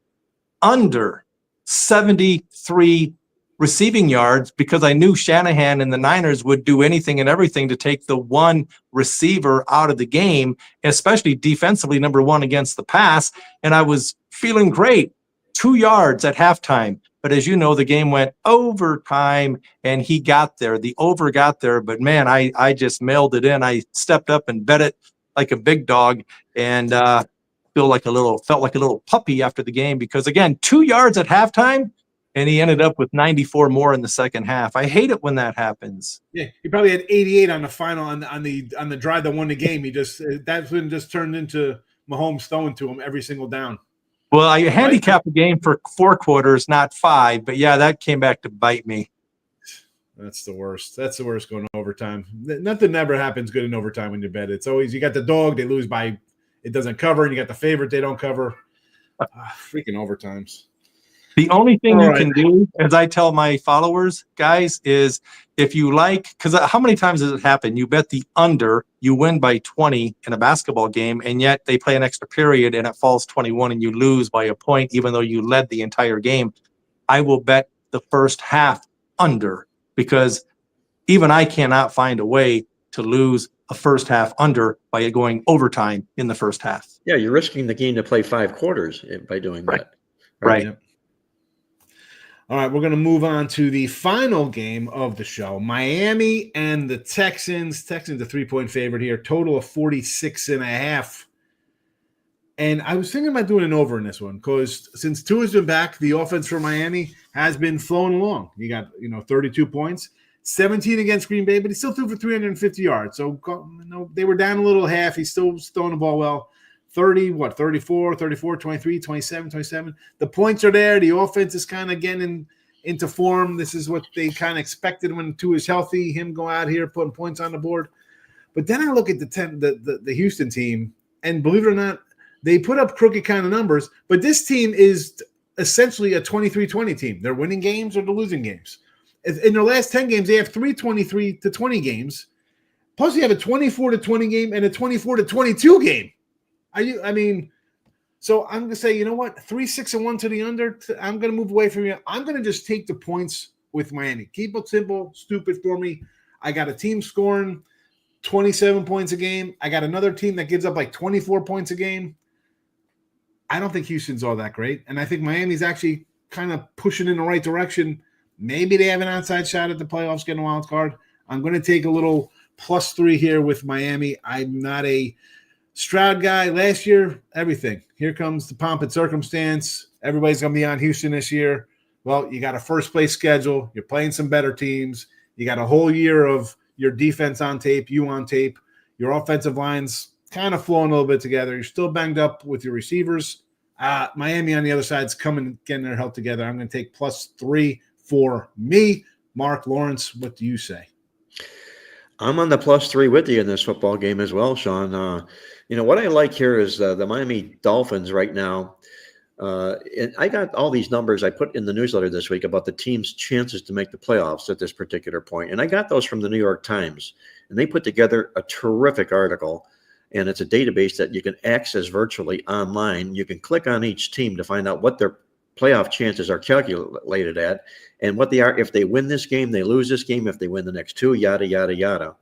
under 73 receiving yards, because I knew Shanahan and the Niners would do anything and everything to take the one receiver out of the game, especially defensively, number one against the pass. And I was feeling great. 2 yards at halftime. But as you know, the game went overtime and he got there. The over got there. But man, I just mailed it in. I stepped up and bet it like a big dog, and felt like a little puppy after the game, because again, 2 yards at halftime, and he ended up with 94 more in the second half. I hate it when that happens. Yeah, he probably had 88 on the final on the drive that won the game. He that's when just turned into Mahomes throwing to him every single down. Well, I handicapped the game for 4 quarters, not 5. But yeah, that came back to bite me. That's the worst. That's the worst going to overtime. Nothing ever happens good in overtime when you bet. It's always, you got the dog, they lose by, it doesn't cover, and you got the favorite, they don't cover. Freaking overtimes. The only thing you can do, as I tell my followers, guys, is if you like, because how many times does it happen? You bet the under, you win by 20 in a basketball game, and yet they play an extra period and it falls 21 and you lose by a point, even though you led the entire game. I will bet the first half under, because even I cannot find a way to lose a first half under by going overtime in the first half. Yeah, you're risking the game to play 5 quarters by doing that. Right. Yep. All right, we're going to move on to the final game of the show. Miami and the Texans. Texans a 3-point favorite here. Total of 46.5. And I was thinking about doing an over in this one, because since Tua's been back, the offense for Miami has been flowing along. You got 32 points, 17 against Green Bay, but he still threw for 350 yards. So they were down a little half. He still was throwing the ball well. 34, 23, 27. The points are there. The offense is kind of getting into form. This is what they kind of expected when Tua is healthy, him go out here putting points on the board. But then I look at the Houston team, and believe it or not, they put up crooked kind of numbers, but this team is essentially a 23-20 team. They're winning games or they're losing games. In their last 10 games, they have 3 23-20 games. Plus, you have a 24-20 game and a 24-22 game. So I'm going to say, you know what? 3-6-1 to the under. I'm going to move away from you. I'm going to just take the points with Miami. Keep it simple, stupid for me. I got a team scoring 27 points a game. I got another team that gives up like 24 points a game. I don't think Houston's all that great. And I think Miami's actually kind of pushing in the right direction. Maybe they have an outside shot at the playoffs, getting a wild card. I'm going to take a little +3 here with Miami. I'm not a Stroud guy. Last year, everything. Here comes the pomp and circumstance. Everybody's going to be on Houston this year. Well, you got a first-place schedule. You're playing some better teams. You got a whole year of your defense on tape, you on tape. Your offensive line's kind of flowing a little bit together. You're still banged up with your receivers. Miami on the other side is coming, getting their help together. I'm going to take +3 for me. Marc Lawrence, what do you say? I'm on the +3 with you in this football game as well, Sean. What I like here is the Miami Dolphins right now. And I got all these numbers I put in the newsletter this week about the team's chances to make the playoffs at this particular point. And I got those from the New York Times. And they put together a terrific article. And it's a database that you can access virtually online. You can click on each team to find out what their playoff chances are calculated at and what they are. If they win this game, they lose this game. If they win the next 2, yada, yada, yada.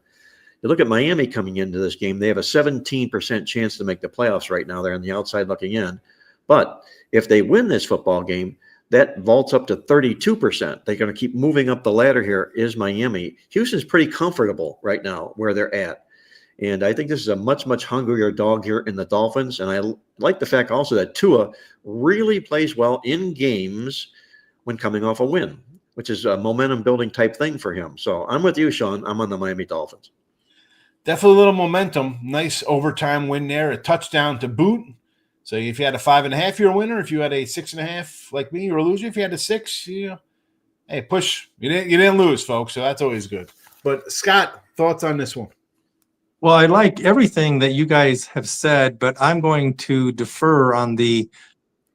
You look at Miami coming into this game, they have a 17% chance to make the playoffs right now. They're on the outside looking in. But if they win this football game, that vaults up to 32%. They're going to keep moving up the ladder here is Miami. Houston's pretty comfortable right now where they're at. And I think this is a much, much hungrier dog here in the Dolphins. And I like the fact also that Tua really plays well in games when coming off a win, which is a momentum building type thing for him. So I'm with you, Sean. I'm on the Miami Dolphins. Definitely a little momentum. Nice overtime win there. A touchdown to boot. So if you had a 5.5, you're a winner. If you had a 6.5 like me, you're a loser. If you had a 6, hey, push. You didn't lose, folks. So that's always good. But Scott, thoughts on this one? Well, I like everything that you guys have said, but I'm going to defer on the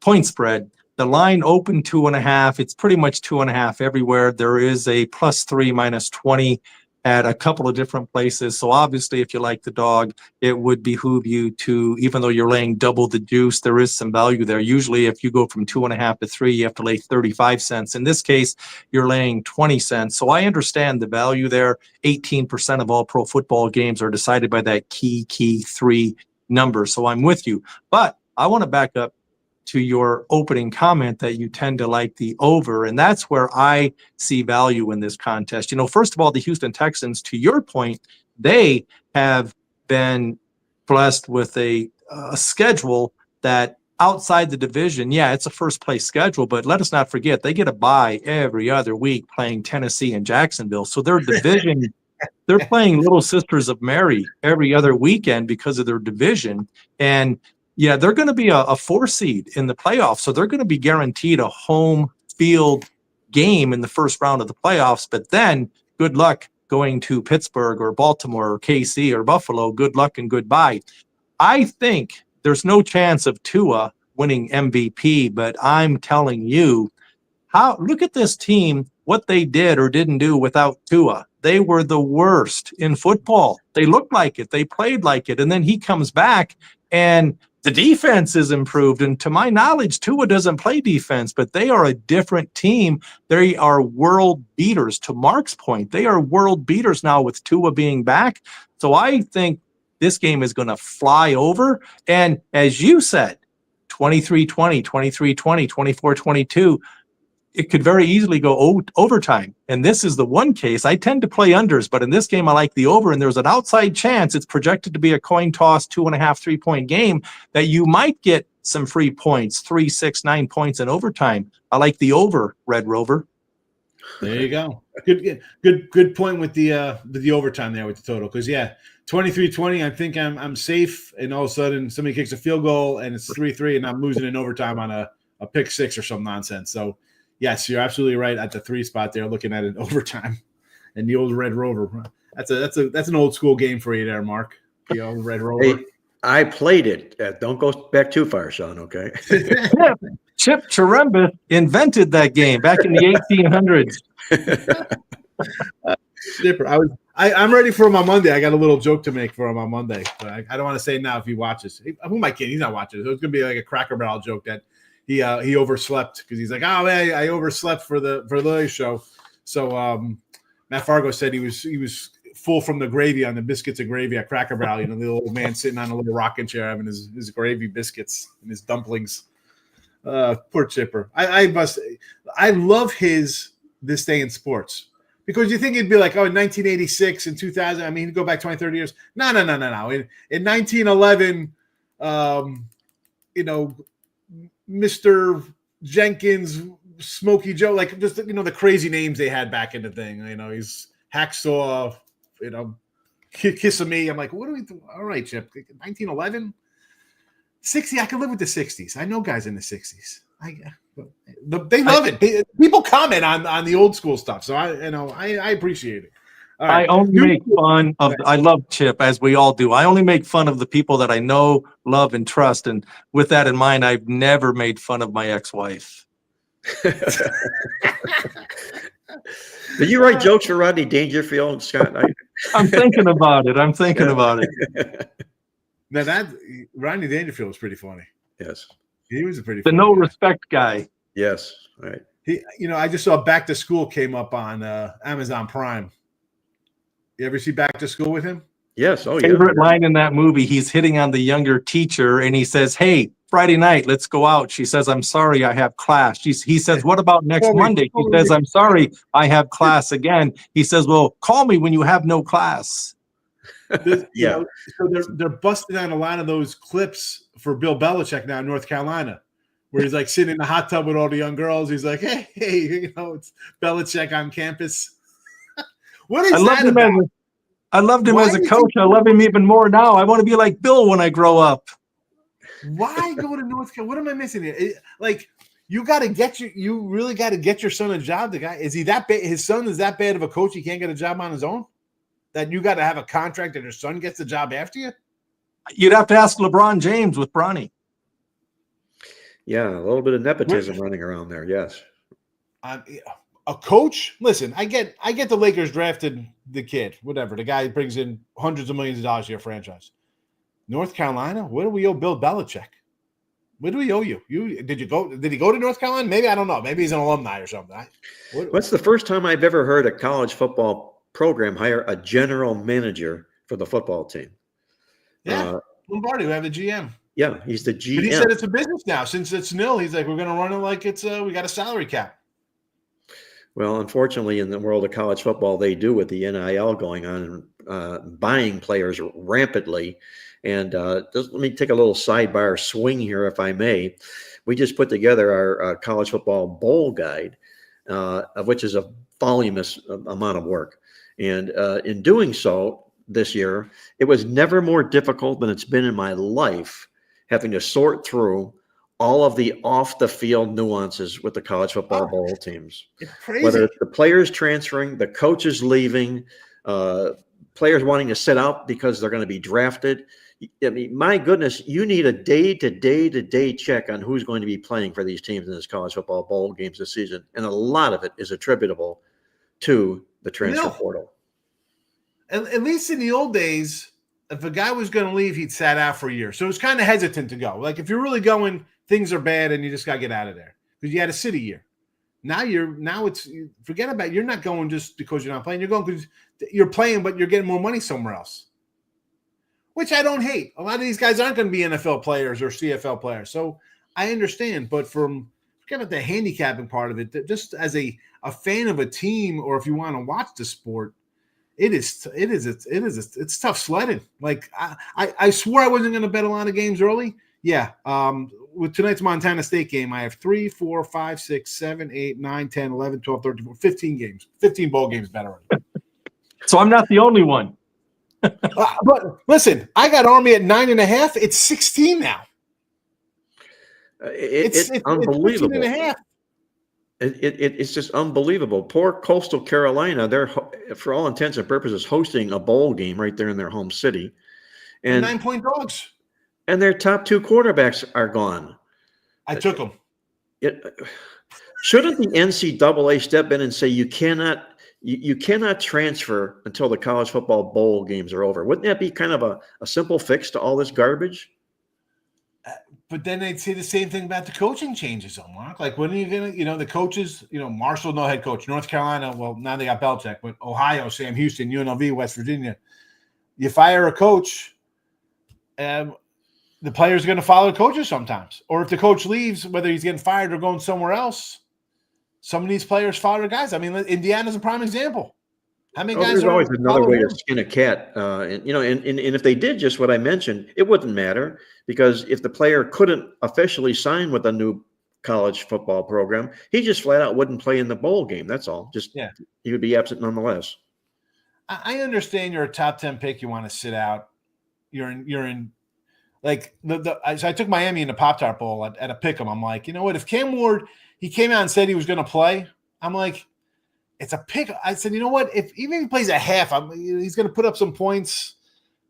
point spread. The line opened 2.5. It's pretty much 2.5 everywhere. There is a +3, -20 at a couple of different places. So obviously, if you like the dog, it would behoove you to, even though you're laying double the juice, there is some value there. Usually, if you go from 2.5 to 3, you have to lay 35 cents. In this case, you're laying 20 cents. So I understand the value there. 18% of all pro football games are decided by that key 3 number. So I'm with you. But I want to back up to your opening comment that you tend to like the over, and that's where I see value in this contest. You know, first of all, the Houston Texans, to your point, they have been blessed with a schedule that outside the division, yeah, it's a first place schedule, but let us not forget they get a bye every other week playing Tennessee and Jacksonville. So their division, they're playing Little Sisters of Mary every other weekend because of their division. And yeah, they're going to be a 4 seed in the playoffs, so they're going to be guaranteed a home field game in the first round of the playoffs. But then, good luck going to Pittsburgh or Baltimore or KC or Buffalo. Good luck and goodbye. I think there's no chance of Tua winning MVP, but I'm telling you, look at this team, what they did or didn't do without Tua. They were the worst in football. They looked like it. They played like it. And then he comes back and the defense is improved. And to my knowledge, Tua doesn't play defense, but they are a different team. They are world beaters. To Mark's point, they are world beaters now with Tua being back. So I think this game is going to fly over. And as you said, 23-20, 23-20, 24-22, it could very easily go overtime. And this is the one case I tend to play unders, but in this game, I like the over, and there's an outside chance it's projected to be a coin toss, 2.5, 3-point game that you might get some free points, 3, 6, 9 points in overtime. I like the over, Red Rover. There you go. Good point with the overtime there with the total. Because yeah, 23-20, I think I'm safe, and all of a sudden somebody kicks a field goal and it's 3-3, and I'm losing in overtime on a pick 6 or some nonsense. So yes, you're absolutely right at the 3 spot there, looking at an overtime and the old Red Rover. That's an old school game for you there, Mark. The old Red Rover. Hey, I played it. Don't go back too far, Sean. Okay. Chip Charamba invented that game back in the 1800s. I'm ready for him on Monday. I got a little joke to make for him on Monday, but I don't want to say now if he watches. Who am I kidding? He's not watching. So it's gonna be like a Cracker Barrel joke that he overslept because he's like, oh man, I overslept for the show. So Matt Fargo said he was full from the gravy on the biscuits and gravy at Cracker Barrel. You know, the old man sitting on a little rocking chair having his gravy biscuits and his dumplings. Poor Chipper. I love this day in sports because you think it'd be like, oh, in 1986 and 2000. I mean, go back 20, 30 years. No. In 1911, you know, Mr. Jenkins, Smokey Joe, like just, you know, the crazy names they had back in the thing. You know, he's Hacksaw, you know, Kissing Me. I'm like, what do we do? All right, Chip. 1911, 60. I can live with the 60s. I know guys in the 60s. They love it. People comment on the old school stuff, so I appreciate it. All right. I only make fun of. I love Chip, as we all do. I only make fun of the people that I know, love, and trust. And with that in mind, I've never made fun of my ex-wife. Did you write jokes for Rodney Dangerfield, Scott? I'm thinking about it. Now that Rodney Dangerfield was pretty funny. Yes, he was a pretty. The funny no guy. respect guy. Yes, right. I just saw Back to School came up on Amazon Prime. You ever see Back to School with him? Yes. Oh, yeah. Favorite line in that movie, he's hitting on the younger teacher and he says, hey, Friday night, let's go out. She says, I'm sorry, I have class. He says, what about next Monday? She says, I'm sorry, I have class again. He says, well, call me when you have no class. Yeah. So they're busting out a lot of those clips for Bill Belichick now in North Carolina, where he's like sitting in the hot tub with all the young girls. He's like, hey, it's Belichick on campus. What is that about? I loved him as a coach. I love him even more now. I want to be like Bill when I grow up. Why go to North Carolina? What am I missing here? You really got to get your son a job. The guy, is he that bad? His son is that bad of a coach he can't get a job on his own? that you got to have a contract that your son gets the job after you? You'd have to ask LeBron James with Bronny. Yeah, a little bit of nepotism running around there. Yes. A coach? Listen, I get the Lakers drafted the kid, whatever. The guy brings in hundreds of millions of dollars to your franchise. North Carolina? What do we owe Bill Belichick? What do we owe you? Did he go to North Carolina? Maybe, I don't know. Maybe he's an alumni or something. That's the first time I've ever heard a college football program hire a general manager for the football team. Yeah, Lombardi, we have the GM. Yeah, he's the GM. But he said it's a business now. Since it's nil, he's like, we're going to run it like it's we got a salary cap. Well, unfortunately, in the world of college football, they do with the NIL going on and buying players rampantly. And let me take a little sidebar swing here, if I may. We just put together our college football bowl guide, of which is a voluminous amount of work. And in doing so this year, it was never more difficult than it's been in my life, having to sort through all of the off-the-field nuances with the college football bowl teams. It's crazy. Whether it's the players transferring, the coaches leaving, players wanting to sit out because they're going to be drafted. I mean, my goodness, you need a day-to-day check on who's going to be playing for these teams in this college football bowl games this season. And a lot of it is attributable to the transfer portal. At least in the old days, if a guy was going to leave, he'd sat out for a year. So it was kind of hesitant to go. Like if you're really going, things are bad and you just got to get out of there because you had to sit a year. Now it's forget about it. You're not going just because you're not playing. You're going because you're playing, but you're getting more money somewhere else, which I don't hate. A lot of these guys aren't going to be NFL players or CFL players. So I understand, but forget about the handicapping part of it, just as a fan of a team, or if you want to watch the sport, it's tough sledding. Like I swore I wasn't going to bet a lot of games early. Yeah. With tonight's Montana State game, I have 3, 4, 5, 6, 7, 8, 9, 10, 11, 12, 13, 14, 15 games, 15 bowl games bet already. So I'm not the only one. But listen, I got Army at 9.5. It's 16 now. It's unbelievable. It's just unbelievable. Poor Coastal Carolina, they're, for all intents and purposes, hosting a bowl game right there in their home city. And 9-point dogs. And their top 2 quarterbacks are gone. I took them. Shouldn't the NCAA step in and say you cannot transfer until the college football bowl games are over? Wouldn't that be kind of a simple fix to all this garbage? But then they'd say the same thing about the coaching changes, Mark. Like, when are you going to, the coaches, Marshall, no head coach. North Carolina, well, now they got Belichick. But Ohio, Sam Houston, UNLV, West Virginia. You fire a coach, the players are going to follow the coaches sometimes. Or if the coach leaves, whether he's getting fired or going somewhere else, some of these players follow their guys. I mean, Indiana's a prime example. How many guys? There's always another way to skin a cat. And if they did just what I mentioned, it wouldn't matter, because if the player couldn't officially sign with a new college football program, he just flat out wouldn't play in the bowl game. That's all. He would be absent nonetheless. I understand you're a top 10 pick. You want to sit out. You're in. Like so I took Miami in the Pop-Tart Bowl at a pick 'em. I'm like, you know what? If Cam Ward, he came out and said he was going to play, I'm like, it's a pick. I said, you know what? Even if he plays a half, he's going to put up some points.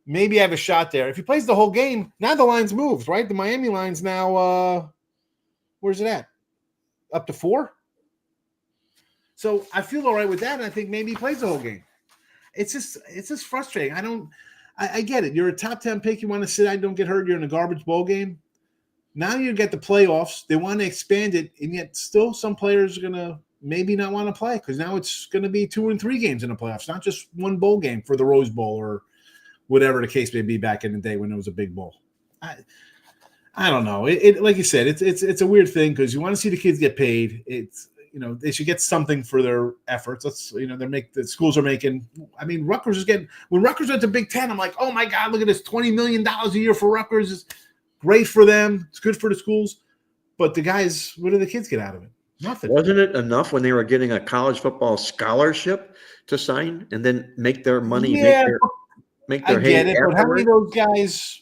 Maybe I have a shot there. If he plays the whole game, now the line's moved, right? The Miami line's now, where's it at? Up to 4. So I feel all right with that, and I think maybe he plays the whole game. It's just frustrating. I get it. You're a top 10 pick. You want to sit out, don't get hurt. You're in a garbage bowl game. Now you get the playoffs. They want to expand it, and yet still some players are going to maybe not want to play, because now it's going to be 2 and 3 games in the playoffs, not just one bowl game for the Rose Bowl or whatever the case may be back in the day when it was a big bowl. I don't know. It like you said, it's a weird thing, because you want to see the kids get paid. It's they should get something for their efforts. The schools are making. I mean, Rutgers is getting. When Rutgers went to Big Ten, I'm like, oh my God, look at this, $20 million a year for Rutgers. It's great for them. It's good for the schools. But the guys, what do the kids get out of it? Nothing. Wasn't it enough when they were getting a college football scholarship to sign and then make their money? Yeah, make their I get it. But how many of those guys?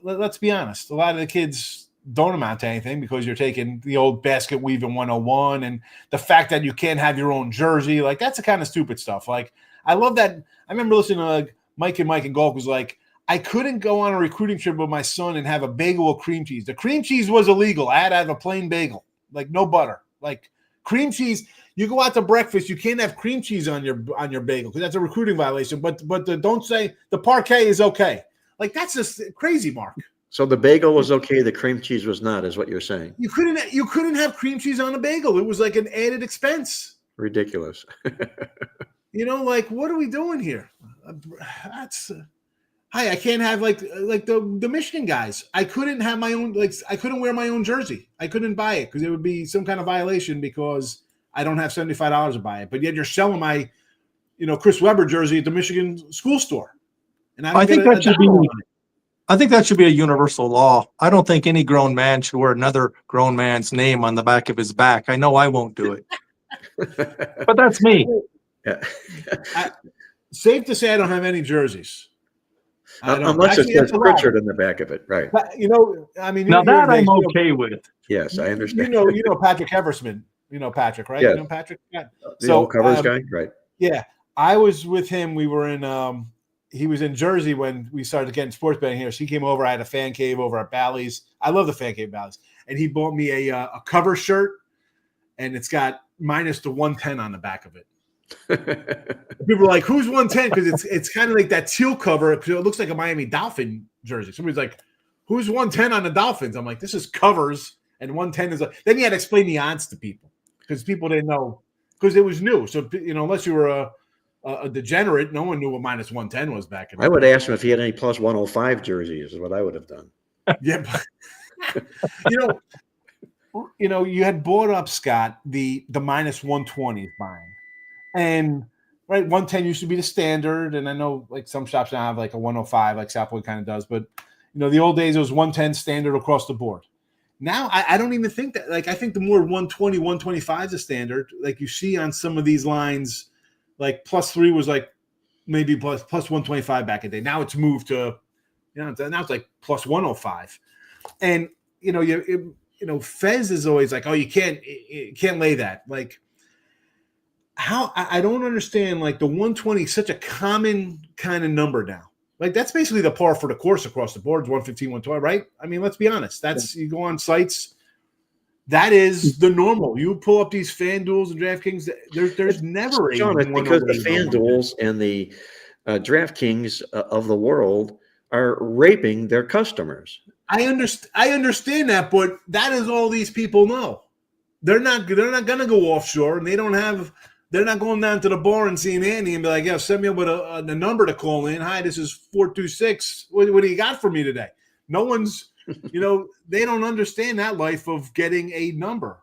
Let's be honest. A lot of the kids don't amount to anything, because you're taking the old basket weaving 101, and the fact that you can't have your own jersey, like that's the kind of stupid stuff. Like, I love that. I remember listening to Mike and Golf was like, I couldn't go on a recruiting trip with my son and have a bagel with cream cheese. The cream cheese was illegal. I had to have a plain bagel, like no butter. Like cream cheese, you go out to breakfast, you can't have cream cheese on your bagel because that's a recruiting violation. But don't say the parquet is okay. Like that's just crazy, Mark. So the bagel was okay, the cream cheese was not, is what you're saying. You couldn't have cream cheese on a bagel. It was like an added expense. Ridiculous. Like what are we doing here? That's I can't have like the Michigan guys. I couldn't have my own I couldn't wear my own jersey. I couldn't buy it because it would be some kind of violation because I don't have $75 to buy it. But yet you're selling my Chris Webber jersey at the Michigan school store. And I think that should be I think that should be a universal law. I don't think any grown man should wear another grown man's name on the back of his back. I know I won't do it. But that's me. Yeah. Safe to say I don't have any jerseys. Unless it says Pritchard in the back of it, right? But, now that I'm okay with. Yes, I understand. Patrick Eversman. Patrick, right? Yes. You know Patrick? Yeah. The old covers guy, right? Yeah. I was with him. We were in he was in Jersey when we started getting sports betting here. So he came over. I had a fan cave over at Bally's. I love the fan cave Bally's. And he bought me a cover shirt, and it's got minus the 110 on the back of it. People are like, "Who's 110?" Because it's kind of like that teal cover. It looks like a Miami Dolphin jersey. Somebody's like, "Who's 110 on the Dolphins?" I'm like, "This is covers, and 110 is." Then you had to explain the odds to people because people didn't know because it was new. So unless you were a degenerate, no one knew what minus 110 was back in. I would ask him if he had any plus 105 jerseys. Is what I would have done. Yeah, but, you had bought up, Scott, the minus 120 buying. And right, 110 used to be the standard, and I know like some shops now have like a 105, like Southwood kind of does. But the old days it was 110 standard across the board. Now I don't even think that. Like I think the more 120, 125 is a standard. Like you see on some of these lines, like +3 was like maybe plus 125 back in the day. Now it's moved to now it's like plus 105, and Fez is always like, oh, you can't lay that like. How I don't understand, like the 120 is such a common kind of number now. Like that's basically the par for the course across the board, 115, 120, right? I mean, let's be honest. That's you go on sites, that is the normal. You pull up these FanDuels and DraftKings, there's never Sean, it's because the FanDuels and the DraftKings of the world are raping their customers. I understand that, but that is all these people know. They're not gonna go offshore, and they're not going down to the bar and seeing Andy and be like, yeah, send me up with a number to call in. Hi, this is 426. What do you got for me today? No one's, they don't understand that life of getting a number.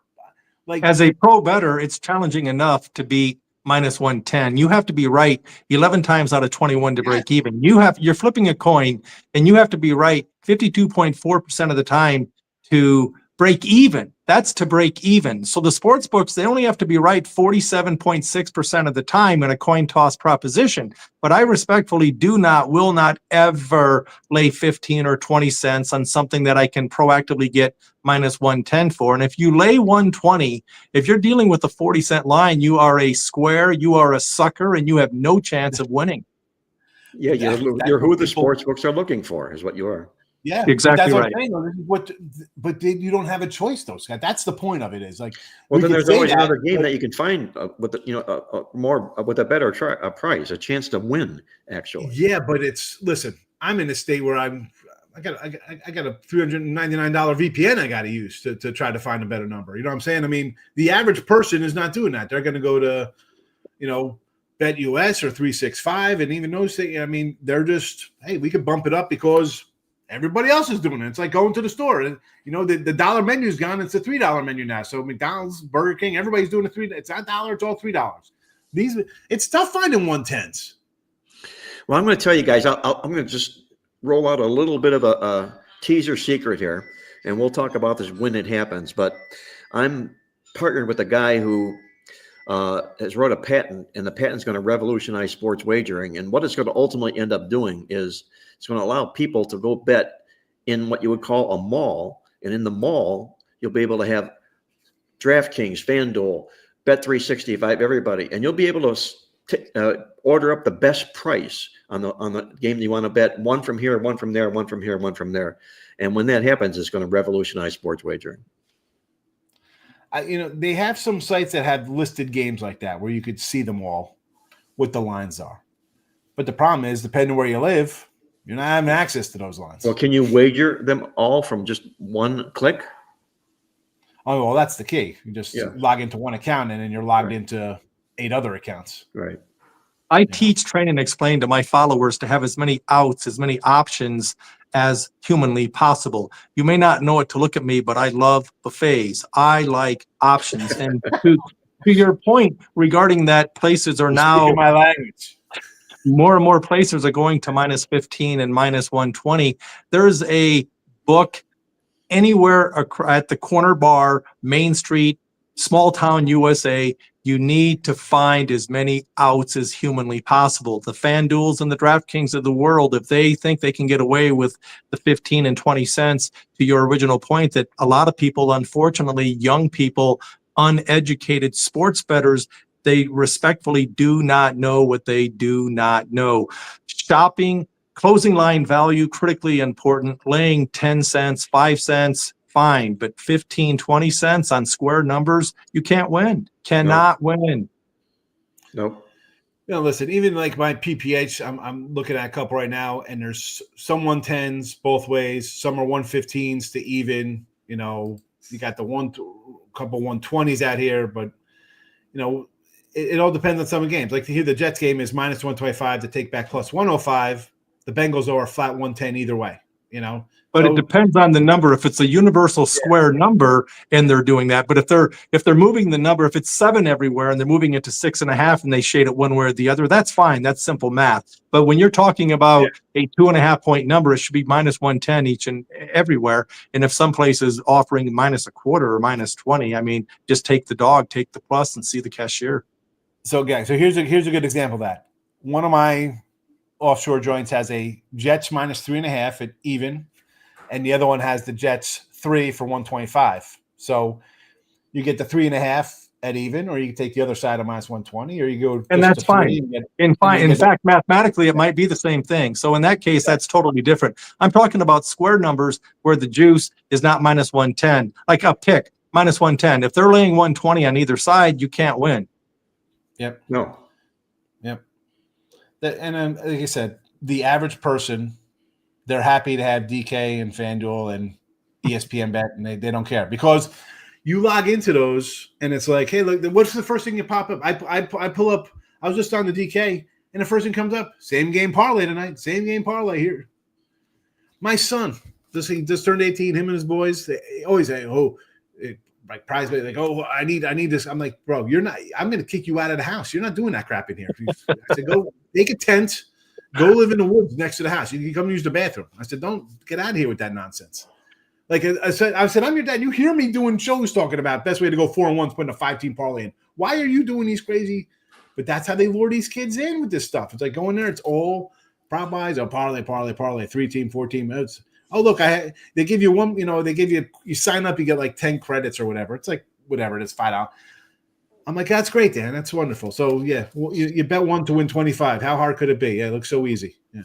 Like as a pro bettor, it's challenging enough to beat minus 110. You have to be right 11 times out of 21 to break even. You're flipping a coin, and you have to be right 52.4% of the time to break even. That's to break even. So the sports books, they only have to be right 47.6% of the time in a coin toss proposition. But I respectfully will not ever lay 15 or 20 cents on something that I can proactively get minus 110 for. And if you lay 120, if you're dealing with a 40-cent line, you are a square, you are a sucker, and you have no chance of winning. Yeah, you're who the sports books are looking for, is what you are. Yeah, exactly right. But you don't have a choice, though, Scott. That's the point of it. Is like, well, then there's always another game that you can find with a better price, a chance to win. Actually, yeah, but listen. I'm in a state where I got a $399 VPN I got to use to try to find a better number. You know what I'm saying? I mean, the average person is not doing that. They're going to go to, BetUS or 365, and even those things. I mean, they're just, hey, we could bump it up because everybody else is doing it. It's like going to the store. And, the dollar menu's gone. It's a $3 menu now. So McDonald's, Burger King, everybody's doing it's not $1. It's all $3. It's tough finding 110s. Well, I'm going to tell you guys, I'm going to just roll out a little bit of a teaser secret here, and we'll talk about this when it happens. But I'm partnered with a guy who has wrote a patent, and the patent's going to revolutionize sports wagering. And what it's going to ultimately end up doing is it's going to allow people to go bet in what you would call a mall. And in the mall, you'll be able to have DraftKings, FanDuel, Bet365, everybody. And you'll be able to order up the best price on the game you want to bet. One from here, one from there, one from here, one from there. And when that happens, it's going to revolutionize sports wagering. They have some sites that have listed games like that where you could see them all, what the lines are. But the problem is, depending on where you live, you're not having access to those lines. Well, can you wager them all from just one click? Oh, well, that's the key. You just log into one account and then you're logged into 8 other accounts. Right. I teach, train, and explain to my followers to have as many outs, as many options as humanly possible. You may not know it to look at me, but I love buffets. I like options. And to your point regarding that, places are now my language. More and more places are going to -15 and -120. There's a book anywhere at the corner bar, Main Street, small town USA. You need to find as many outs as humanly possible. The FanDuels and the DraftKings of the world, if they think they can get away with the 15 and 20 cents, to your original point, that a lot of people, unfortunately, young people, uneducated sports bettors, they respectfully do not know what they do not know. Shopping, closing line value, critically important. Laying 10 cents, 5 cents, fine. But 15, 20 cents on square numbers, you can't win. Cannot win. Nope. Listen, even like my PPH, I'm looking at a couple right now, and there's some 110s both ways. Some are 115s to even. You got couple 120s out here, but it all depends on some games. Like here, the Jets game is -125 to take back +105. The Bengals are a flat 110 either way. But it depends on the number. If it's a universal square number and they're doing that, but if they're moving the number, if it's 7 everywhere and they're moving it to 6.5 and they shade it one way or the other, that's fine. That's simple math. But when you're talking about a 2.5 point number, it should be -110 each and everywhere. And if some place is offering -1/4 or -20, I mean, just take the dog, take the plus, and see the cashier. So here's a good example of that. One of my offshore joints has a Jets -3.5 at even, and the other one has the Jets 3 for 125. So you get the 3.5 at even, or you can take the other side of -120, or you go. And that's fine. In fact, mathematically, it might be the same thing. So in that case, that's totally different. I'm talking about square numbers where the juice is not -110, like a pick -110. If they're laying 120 on either side, you can't win. Yep. No. Yep. And like I said, the average person, they're happy to have DK and FanDuel and ESPN Bet, and they don't care because you log into those and it's like, hey, look, what's the first thing you pop up? I pull up. I was just on the DK, and the first thing comes up, same game parlay tonight, same game parlay here. My son, he just turned 18. Him and his boys, they always say, like prize money, like, I need this. I'm like, bro, you're not. I'm going to kick you out of the house. You're not doing that crap in here. I said, go make a tent, go live in the woods next to the house. You can come use the bathroom. I said, don't get out of here with that nonsense. Like I said, I'm your dad. You hear me doing shows talking about best way to go 4-1, putting a 5-team parlay in. Why are you doing these crazy? But that's how they lure these kids in with this stuff. It's like going there. It's all prop buys, parlay, 3-team, 4-team. Look, they give you one, they give you sign up, you get like 10 credits or whatever. It's like, whatever, it's $5. I'm like, that's great, Dan. That's wonderful. So, you bet 1 to win 25. How hard could it be? Yeah, it looks so easy. Yeah.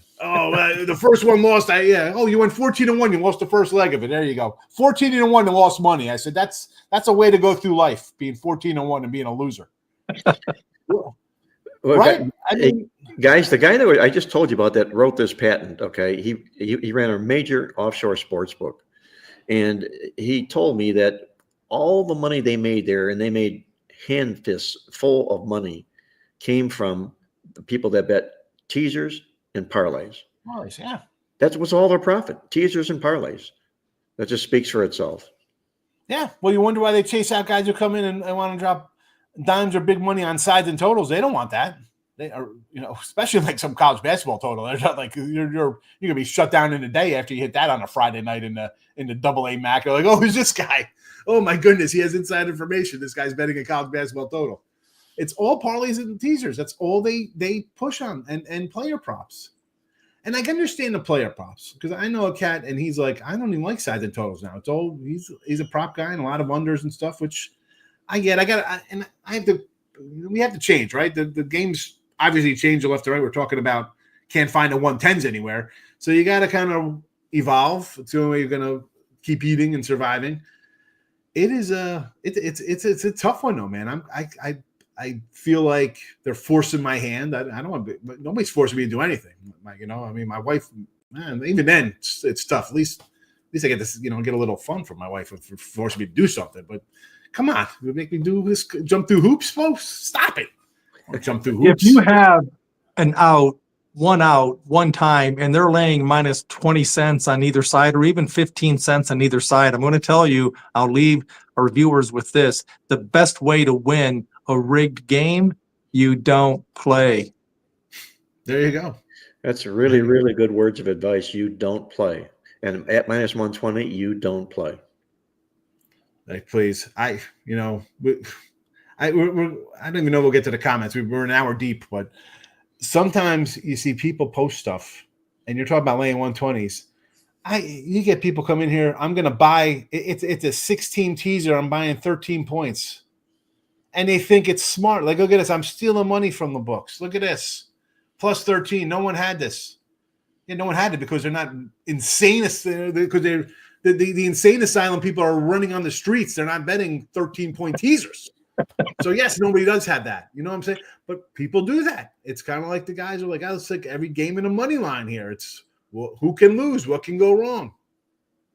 The first one lost. You went 14-1. You lost the first leg of it. There you go. 14-1 and lost money. I said, that's a way to go through life, being 14-1 and being a loser. Well, right? Guys, the guy that I just told you about that wrote this patent, okay, he ran a major offshore sports book. And he told me that all the money they made there, and they made hand fists full of money, came from the people that bet teasers and parlays. Parlays, yeah. That was all their profit, teasers and parlays. That just speaks for itself. Yeah. Well, you wonder why they chase out guys who come in and want to drop dimes or big money on sides and totals. They don't want that. They are, especially like some college basketball total. They're not like you're gonna be shut down in a day after you hit that on a Friday night in the AA MAC. They're like, oh, who's this guy? Oh my goodness, he has inside information. This guy's betting a college basketball total. It's all parlays and teasers. That's all they push on, and player props. And I can understand the player props because I know a cat and he's like, I don't even like sides and totals now. It's all he's a prop guy and a lot of unders and stuff, which I get. We have to change, right? The game's obviously change left to right. We're talking about can't find the 110s anywhere. So you got to kind of evolve. It's the only way you're going to keep eating and surviving. It is it's a tough one though, man. I feel like they're forcing my hand. I don't want to be, nobody's forcing me to do anything. You know, I mean, my wife, man, even then it's tough. At least I get this, you know, get a little fun from my wife for forcing me to do something. But come on, you make me do this, jump through hoops, folks. Stop it. Or jump through hoops. If you have an out, one time, and they're laying minus 20 cents on either side, or even 15 cents on either side, I'm going to tell you, I'll leave our viewers with this. The best way to win a rigged game, you don't play. There you go. That's really, really good words of advice. You don't play. And at minus 120, you don't play. Like, please, I don't even know we'll get to the comments. We're an hour deep, but sometimes you see people post stuff, and you're talking about laying 120s. You get people come in here. I'm going to buy. It's a 16 teaser. I'm buying 13 points, and they think it's smart. Like, look at this. I'm stealing money from the books. Look at this, plus 13. No one had this. Yeah, no one had it because they're not insane. Because they're the insane asylum people are running on the streets. They're not betting 13-point teasers. So yes, nobody does have that. You know what I'm saying? But people do that. It's kind of like the guys are like, oh, it's like every game in a money line here. It's, well, who can lose? What can go wrong?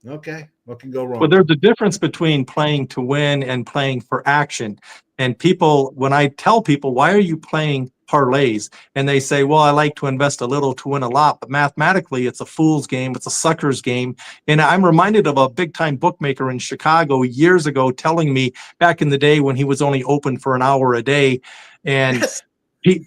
Okay, what can go wrong? Well, there's a difference between playing to win and playing for action. And people, when I tell people, why are you playing parlays? And they say, well, I like to invest a little to win a lot. But mathematically, it's a fool's game. It's a sucker's game. And I'm reminded of a big-time bookmaker in Chicago years ago telling me back in the day when he was only open for an hour a day. And Yes.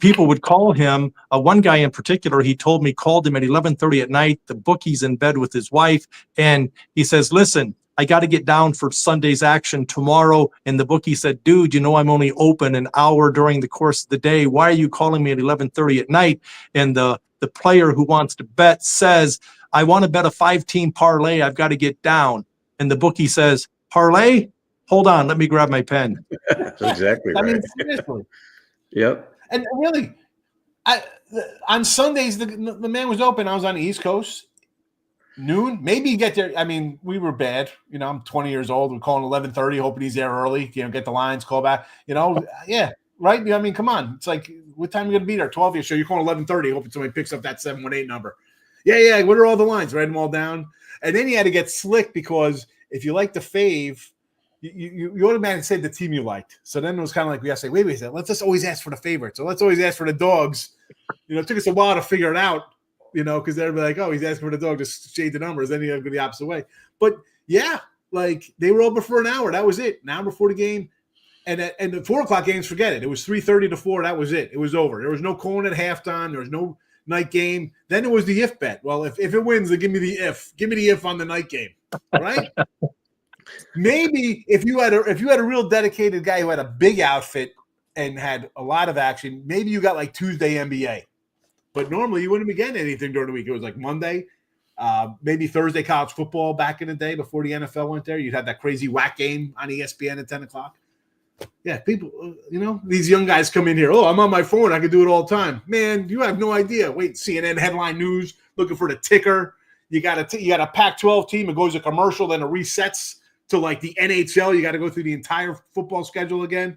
People would call him. One guy in particular, he told me, called him at 11:30 at night. The bookie's in bed with his wife. And he says, listen, I got to get down for Sunday's action tomorrow. And the bookie said, dude, you know, I'm only open an hour during the course of the day. Why are you calling me at 11:30 at night? And the player who wants to bet says, I want to bet a 5-team parlay. I've got to get down. And the bookie says, parlay? Hold on. Let me grab my pen. That's exactly right. I mean, seriously. Yep. And really, on Sundays, the man was open. I was on the East Coast. Noon, maybe you get there. I mean, we were bad. You know, I'm 20 years old. We're calling 11:30, hoping he's there early. You know, get the lines, call back. You know, yeah, right. I mean, come on. It's like, what time are you gonna be there? 12. You show you're calling 11:30, hoping somebody picks up that 718 number. Yeah. What are all the lines? Write them all down. And then you had to get slick because if you like the fave, you automatically say the team you liked. So then it was kind of like we got to say, wait, let's just always ask for the favorite. So let's always ask for the dogs. You know, it took us a while to figure it out. You know, because they're like, oh, he's asking for the dog to shade the numbers. Then you have to go the opposite way. But yeah, like they were open for an hour. That was it. An hour before the game. And the 4 o'clock games, forget it. It was 3:30 to 4. That was it. It was over. There was no calling at halftime. There was no night game. Then it was the if bet. Well, if it wins, then give me the if. Give me the if on the night game. Right? Maybe if you had a real dedicated guy who had a big outfit and had a lot of action, maybe you got like Tuesday NBA. But normally you wouldn't be getting anything during the week. It was like Monday, maybe Thursday college football back in the day before the NFL went there. You'd have that crazy whack game on ESPN at 10 o'clock. Yeah, people, you know, these young guys come in here. Oh, I'm on my phone. I can do it all the time. Man, you have no idea. Wait, CNN headline news, looking for the ticker. You got a Pac-12 team. It goes to commercial, then it resets to like the NHL. You got to go through the entire football schedule again.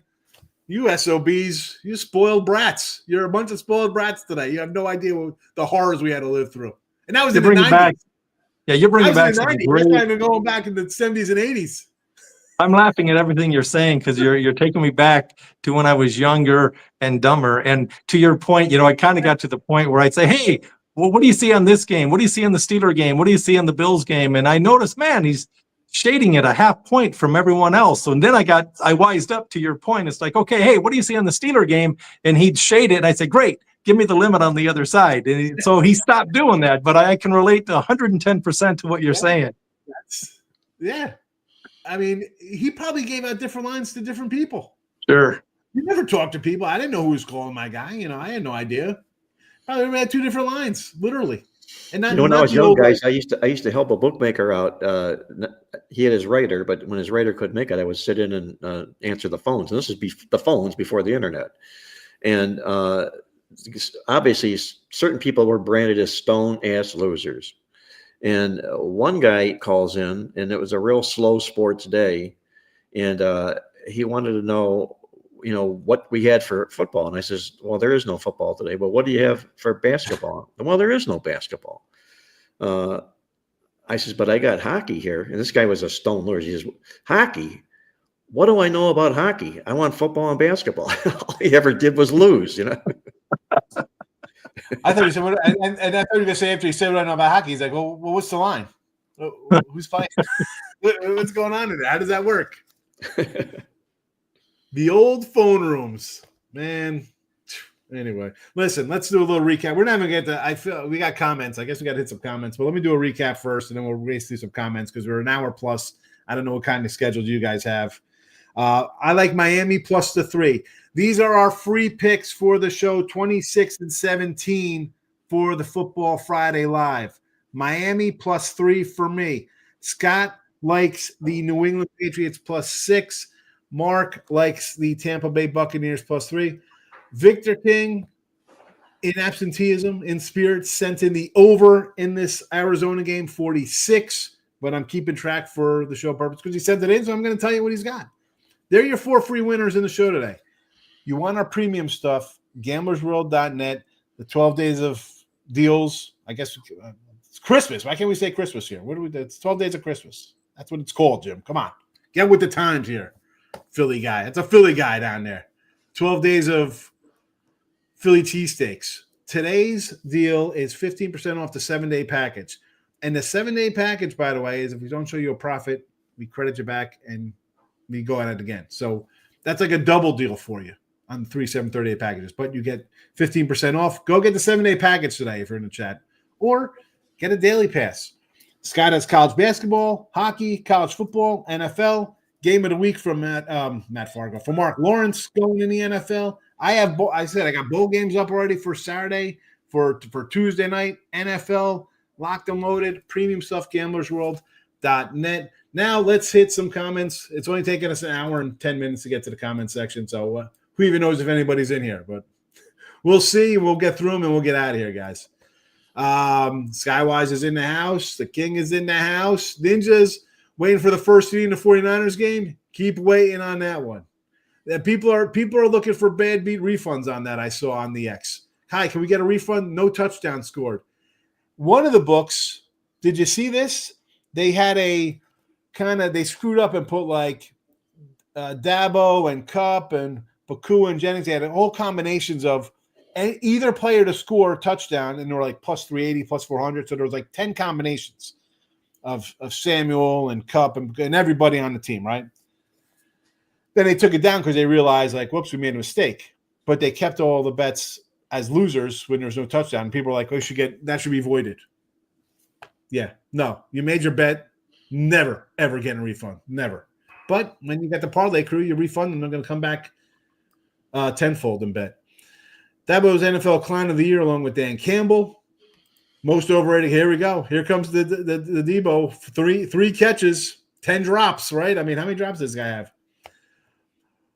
You SOBs, you spoiled brats. You're a bunch of spoiled brats today. You have no idea what the horrors we had to live through. And that was in the 90s. Yeah, you're bringing back some great. We're not even going back in the 70s and 80s. I'm laughing at everything you're saying because you're taking me back to when I was younger and dumber. And to your point, you know, I kind of got to the point where I'd say, hey, well, what do you see on this game? What do you see on the Steeler game? What do you see on the Bills game? And I noticed, man, he's shading it a half point from everyone else. So, and then I wised up to your point. It's like, okay, hey, what do you see on the Steeler game? And he'd shade it. And I'd say, great, give me the limit on the other side. And so he stopped doing that, but I can relate to 110% to what you're saying. Yeah. I mean, he probably gave out different lines to different people. Sure. You never talked to people. I didn't know who was calling my guy. You know, I had no idea. Probably had 2 different lines, literally. And not, you know, when I was young, guys, I used to help a bookmaker out. He had his writer, but when his writer couldn't make it, I would sit in and answer the phones. And this is the phones before the internet. And obviously certain people were branded as stone-ass losers. And one guy calls in, and it was a real slow sports day, and he wanted to know, what we had for football. And I says, well, there is no football today. But what do you have for basketball? Well, there is no basketball. I says, but I got hockey here. And this guy was a stone loser. He says, hockey? What do I know about hockey? I want football and basketball. All he ever did was lose, I thought you said, and I thought you were going to say after he said what I know about hockey, he's like, well, what's the line? Who's fighting? What's going on in there? How does that work? The old phone rooms, man. Anyway, listen, let's do a little recap. We're not even going to get to, I feel we got comments. I guess we got to hit some comments, but let me do a recap first, and then we'll race through some comments because we're an hour plus. I don't know what kind of schedule you guys have. I like Miami plus the 3. These are our free picks for the show, 26 and 17 for the Football Friday Live. Miami plus 3 for me. Scott likes the New England Patriots plus 6. Mark likes the Tampa Bay Buccaneers plus 3. Victor King, in absenteeism, in spirit, sent in the over in this Arizona game, 46. But I'm keeping track for the show purpose because he sent it in, so I'm going to tell you what he's got. They're your 4 free winners in the show today. You want our premium stuff, gamblersworld.net, the 12 days of deals. I guess it's Christmas. Why can't we say Christmas here? What do we do? It's 12 days of Christmas. That's what it's called, Jim. Come on. Get with the times here, Philly guy. That's a Philly guy down there. 12 days of Philly cheesesteaks. Today's deal is 15% off the 7-day package. And the 7-day package, by the way, is if we don't show you a profit, we credit you back and we go at it again. So that's like a double deal for you on 3 7-30-day packages. But you get 15% off. Go get the 7-day package today if you're in the chat. Or get a daily pass. Scott has college basketball, hockey, college football, NFL. Game of the week from Matt Fargo. For Marc Lawrence going in the NFL. I got bowl games up already for Saturday, for Tuesday night, NFL, locked and loaded, premium stuff, gamblersworld.net. Now let's hit some comments. It's only taken us an hour and 10 minutes to get to the comment section, so who even knows if anybody's in here, but we'll see. We'll get through them and we'll get out of here, guys. Skywise is in the house. The King is in the house. Ninjas waiting for the first inning of the 49ers game. Keep waiting on that one. People are looking for bad beat refunds on that. I saw on the X. Hi, can we get a refund? No touchdown scored. One of the books, did you see this? They had they screwed up and put like Dabo and Kupp and Baku and Jennings. They had whole combinations of either player to score a touchdown, and they were like plus 380, plus 400. So there was like 10 combinations of Samuel and Kupp and everybody on the team, right? Then they took it down because they realized, like, whoops, we made a mistake. But they kept all the bets as losers when there's no touchdown. And people are like, oh, that should be voided. Yeah, no, you made your bet. Never, ever get a refund. Never. But when you get the parlay crew, you refund them. They're going to come back tenfold and bet. Dabo's NFL Clown of the Year along with Dan Campbell. Most overrated. Here we go. Here comes the Debo. Three catches, 10 drops, right? I mean, how many drops does this guy have?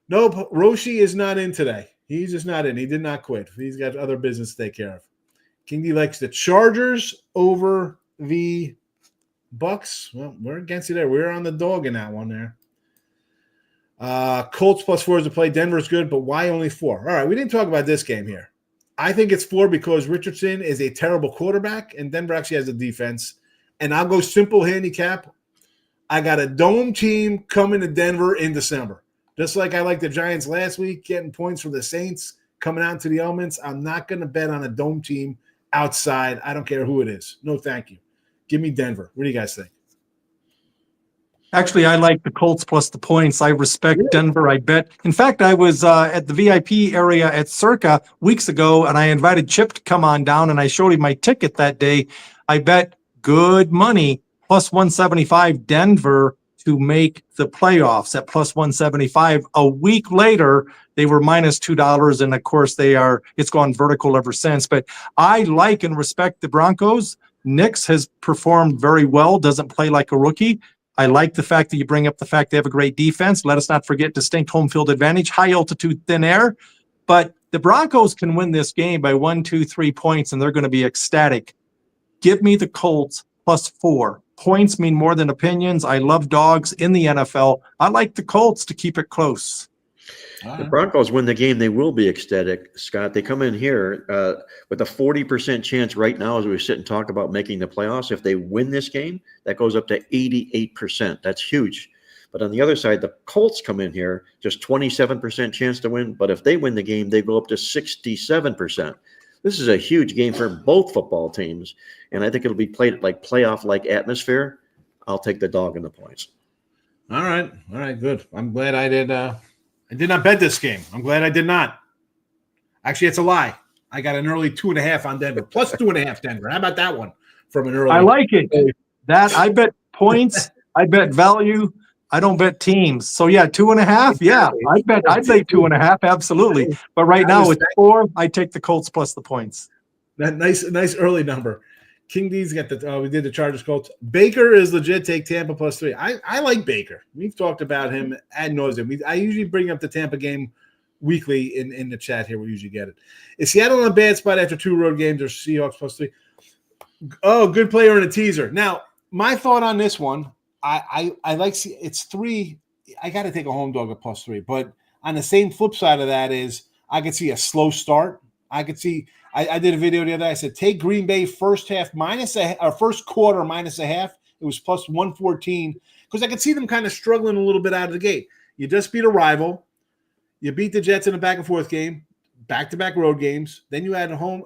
Nope, Roshi is not in today. He's just not in. He did not quit. He's got other business to take care of. King D likes the Chargers over the Bucks. Well, we're against you there. We're on the dog in that one there. Colts plus 4 is to play. Denver's good, but why only 4? All right, we didn't talk about this game here. I think it's 4 because Richardson is a terrible quarterback, and Denver actually has a defense. And I'll go simple handicap. I got a dome team coming to Denver in December. Just like I like the Giants last week, getting points from the Saints, coming out to the elements. I'm not going to bet on a dome team outside. I don't care who it is. No, thank you. Give me Denver. What do you guys think? Actually, I like the Colts plus the points. I respect Denver. I bet. In fact, I was at the VIP area at Circa weeks ago, and I invited Chip to come on down, and I showed him my ticket that day. I bet good money, plus 175 Denver to make the playoffs at plus 175. A week later, they were minus $2, and of course it's gone vertical ever since. But I like and respect the Broncos. Nix has performed very well, doesn't play like a rookie. I like the fact that you bring up the fact they have a great defense. Let us not forget distinct home field advantage, high altitude, thin air. But the Broncos can win this game by 1, 2, 3 points, and they're going to be ecstatic. Give me the Colts +4. Points mean more than opinions. I love dogs in the NFL. I like the Colts to keep it close. The Broncos win the game, they will be ecstatic, Scott. They come in here with a 40% chance right now as we sit and talk about making the playoffs. If they win this game, that goes up to 88%. That's huge. But on the other side, the Colts come in here, just 27% chance to win. But if they win the game, they go up to 67%. This is a huge game for both football teams. And I think it'll be played like playoff-like atmosphere. I'll take the dog in the points. All right, good. I'm glad I did. I did not bet this game. I'm glad I did not. Actually, it's a lie. I got an early 2.5 on Denver, plus 2.5 Denver. How about that one from an early? I like it. That I bet points. I bet value. I don't bet teams. So yeah, 2.5. Yeah, I'd say 2.5. Absolutely. But right now it's 4. I take the Colts plus the points. That nice early number. King D's got the. We did the Chargers Colts. Baker is legit. Take Tampa +3. I like Baker. We've talked about him ad nauseum. I usually bring up the Tampa game weekly in the chat here. We usually get it. Is Seattle in a bad spot after 2 road games or Seahawks +3? Oh, good player in a teaser. Now, my thought on this one, I like it's 3. I got to take a home dog at +3. But on the same flip side of that is I could see a slow start. I could see. I did a video the other day. I said take Green Bay first quarter -0.5. It was +114 because I could see them kind of struggling a little bit out of the gate. You just beat a rival. You beat the Jets in a back and forth game, back-to-back road games. Then you had a home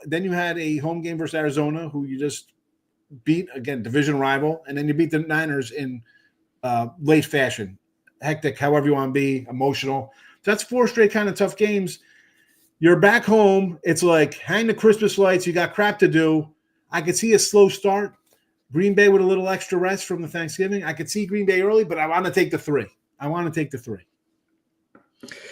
game versus Arizona, who you just beat, again, division rival, and then you beat the Niners in late fashion, hectic, however you want to be, emotional. So that's 4 straight kind of tough games. You're back home. It's like hang the Christmas lights. You got crap to do. I could see a slow start. Green Bay with a little extra rest from the Thanksgiving. I could see Green Bay early, but I want to take the 3. I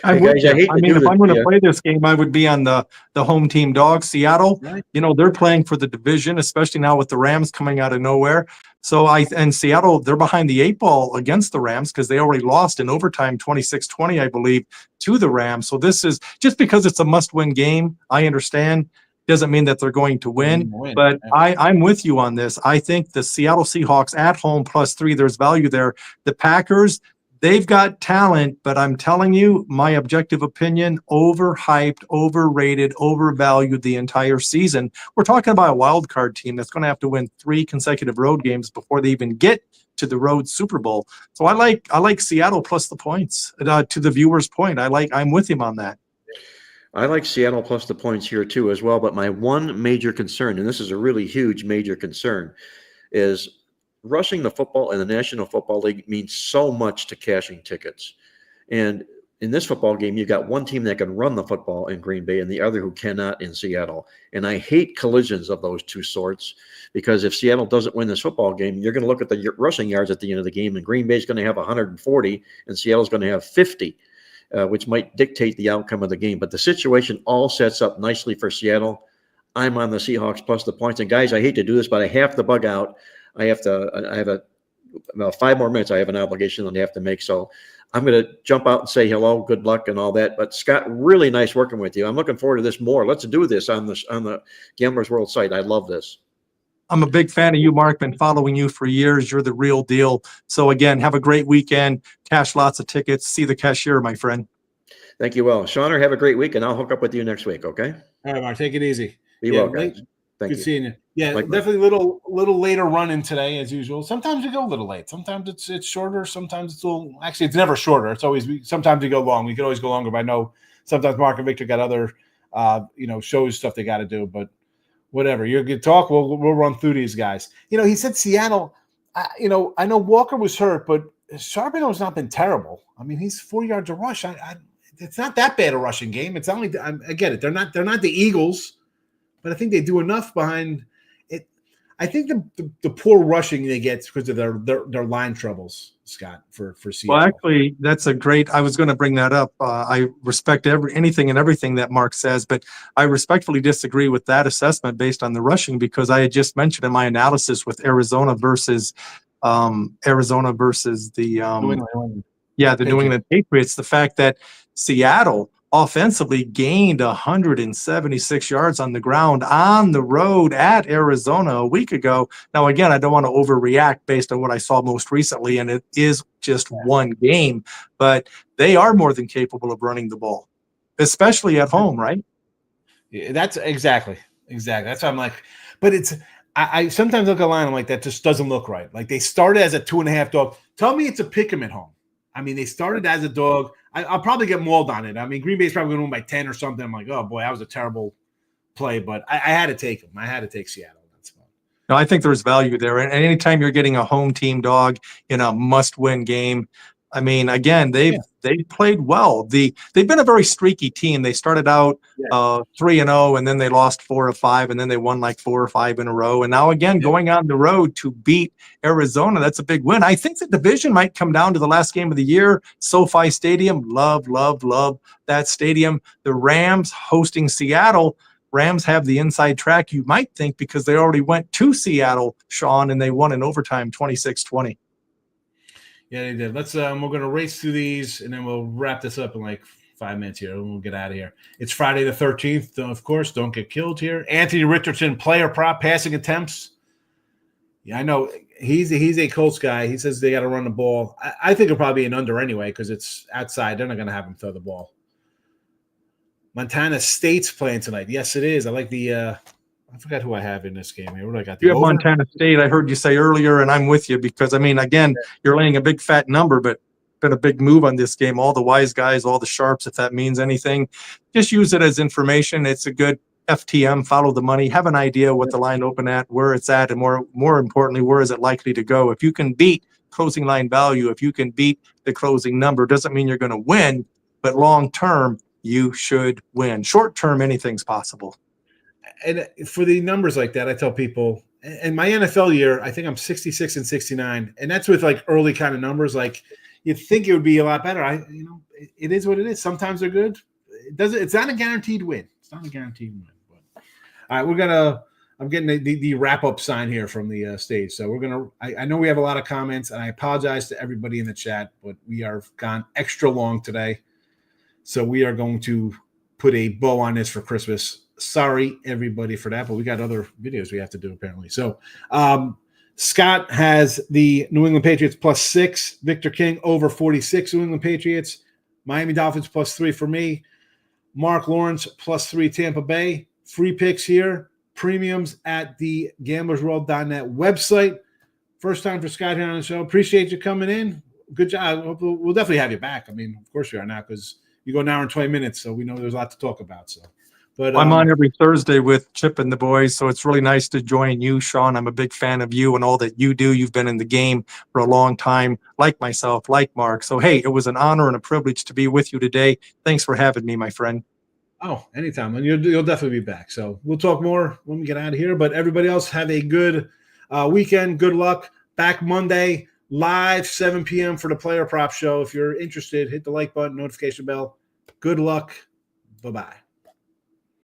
I'm going to play this game, I would be on the home team dog. Seattle, right. They're playing for the division, especially now with the Rams coming out of nowhere. So Seattle, they're behind the 8 ball against the Rams because they already lost in overtime 26-20, I believe, to the Rams. So this is just because it's a must-win game. I understand. Doesn't mean that they're going to win. But I'm with you on this. I think the Seattle Seahawks at home +3, there's value there. The Packers, they've got talent, but I'm telling you, my objective opinion, overhyped, overrated, overvalued the entire season. We're talking about a wild card team that's going to have to win 3 consecutive road games before they even get to the road Super Bowl. So I like Seattle plus the points. To the viewer's point, I'm with him on that. I like Seattle plus the points here too as well. But my one major concern, and this is a really huge major concern, is rushing the football in the National Football League means so much to cashing tickets. And in this football game, you've got one team that can run the football in Green Bay and the other who cannot in Seattle. And I hate collisions of those two sorts because if Seattle doesn't win this football game, you're going to look at the rushing yards at the end of the game, and Green Bay is going to have 140 and Seattle's going to have 50, which might dictate the outcome of the game. But the situation all sets up nicely for Seattle. I'm on the Seahawks plus the points. And guys, I hate to do this, but I have to bug out. I have about 5 more minutes. I have an obligation that I have to make. So I'm going to jump out and say hello, good luck and all that. But Scott, really nice working with you. I'm looking forward to this more. Let's do this on the Gamblers World site. I love this. I'm a big fan of you, Mark. Been following you for years. You're the real deal. So again, have a great weekend. Cash lots of tickets. See the cashier, my friend. Thank you. Well, Sean, have a great week, and I'll hook up with you next week. Okay. All right, Mark. Take it easy. Be well, guys. Thank Good you. seeing you. Yeah, Likewise. definitely little later running today as usual. Sometimes we go a little late. Sometimes it's shorter. Sometimes it's a little. Actually, it's never shorter. It's always. Sometimes we go long. We could always go longer. But I know sometimes Mark and Victor got other, shows stuff they got to do. But whatever. You're good talk. We'll run through these guys. He said Seattle. I know Walker was hurt, but Charbonneau's not been terrible. I mean, he's 4 yards a rush. It's not that bad a rushing game. It's only. I get it. They're not the Eagles, but I think they do enough behind it. I think the poor rushing they get because of their line troubles, Scott, for Seattle. Well, actually, that's a great. I was going to bring that up. I respect anything and everything that Mark says, but I respectfully disagree with that assessment based on the rushing because I had just mentioned in my analysis with Arizona versus the New England New England Patriots, the fact that Seattle offensively gained 176 yards on the ground on the road at Arizona a week ago. Now, again, I don't want to overreact based on what I saw most recently, and it is just one game, but they are more than capable of running the ball, especially at home, right? Yeah, that's exactly. That's why I'm like, but it's, I sometimes look at a line, I'm like, that just doesn't look right. Like they started as a 2.5 dog. Tell me it's a pick 'em at home. I mean, they started as a dog. I'll probably get mauled on it. I mean, Green Bay's probably going to win by 10 or something. I'm like, oh boy, that was a terrible play, but I had to take them. I had to take Seattle in that spot. No, I think there's value there. And anytime you're getting a home team dog in a must-win game, I mean, again, they played well. They've been a very streaky team. They started out 3-0, and then they lost 4 or 5, and then they won like 4 or 5 in a row. And now again, going on the road to beat Arizona, that's a big win. I think the division might come down to the last game of the year. SoFi Stadium, love that stadium. The Rams hosting Seattle. Rams have the inside track, you might think, because they already went to Seattle, Sean, and they won in overtime 26-20. Yeah, they did. Let's we're gonna race through these and then we'll wrap this up in like 5 minutes here and we'll get out of here. It's Friday the 13th, of course. Don't get killed here. Anthony Richardson, player prop, passing attempts. Yeah, I know he's a Colts guy. He says they got to run the ball. I think it'll probably be an under anyway because it's outside. They're not gonna have him throw the ball. Montana State's playing tonight. Yes, it is. I like the I forgot who I have in this game here. What do I got? You have Montana State. I heard you say earlier, and I'm with you because, I mean, again, you're laying a big fat number, but been a big move on this game. All the wise guys, all the sharps, if that means anything, just use it as information. It's a good FTM, follow the money, have an idea what the line open at, where it's at, and more importantly, where is it likely to go. If you can beat closing line value, if you can beat the closing number, doesn't mean you're going to win, but long term, you should win. Short term, anything's possible. And for the numbers like that, I tell people, in my NFL year, I think I'm 66 and 69, and that's with like early kind of numbers. Like you'd think it would be a lot better. It is what it is. Sometimes they're good. It's not a guaranteed win. It's not a guaranteed win. But, all right, I'm getting the wrap up sign here from the stage. So I know we have a lot of comments, and I apologize to everybody in the chat, but we are gone extra long today. So we are going to put a bow on this for Christmas. Sorry, everybody, for that, but we got other videos we have to do, apparently. So Scott has the New England Patriots +6, Victor King over 46 New England Patriots, Miami Dolphins +3 for me, Marc Lawrence +3 Tampa Bay. Free picks here, premiums at the gamblersworld.net website. First time for Scott here on the show. Appreciate you coming in. Good job. We'll definitely have you back. I mean, of course we are now because you go an hour and 20 minutes, so we know there's a lot to talk about. So. But, I'm on every Thursday with Chip and the boys, so it's really nice to join you, Sean. I'm a big fan of you and all that you do. You've been in the game for a long time, like myself, like Mark. So, hey, it was an honor and a privilege to be with you today. Thanks for having me, my friend. Oh, anytime. And you'll definitely be back. So we'll talk more when we get out of here. But everybody else, have a good weekend. Good luck. Back Monday, live 7 p.m. for the Player Prop Show. If you're interested, hit the like button, notification bell. Good luck. Bye-bye.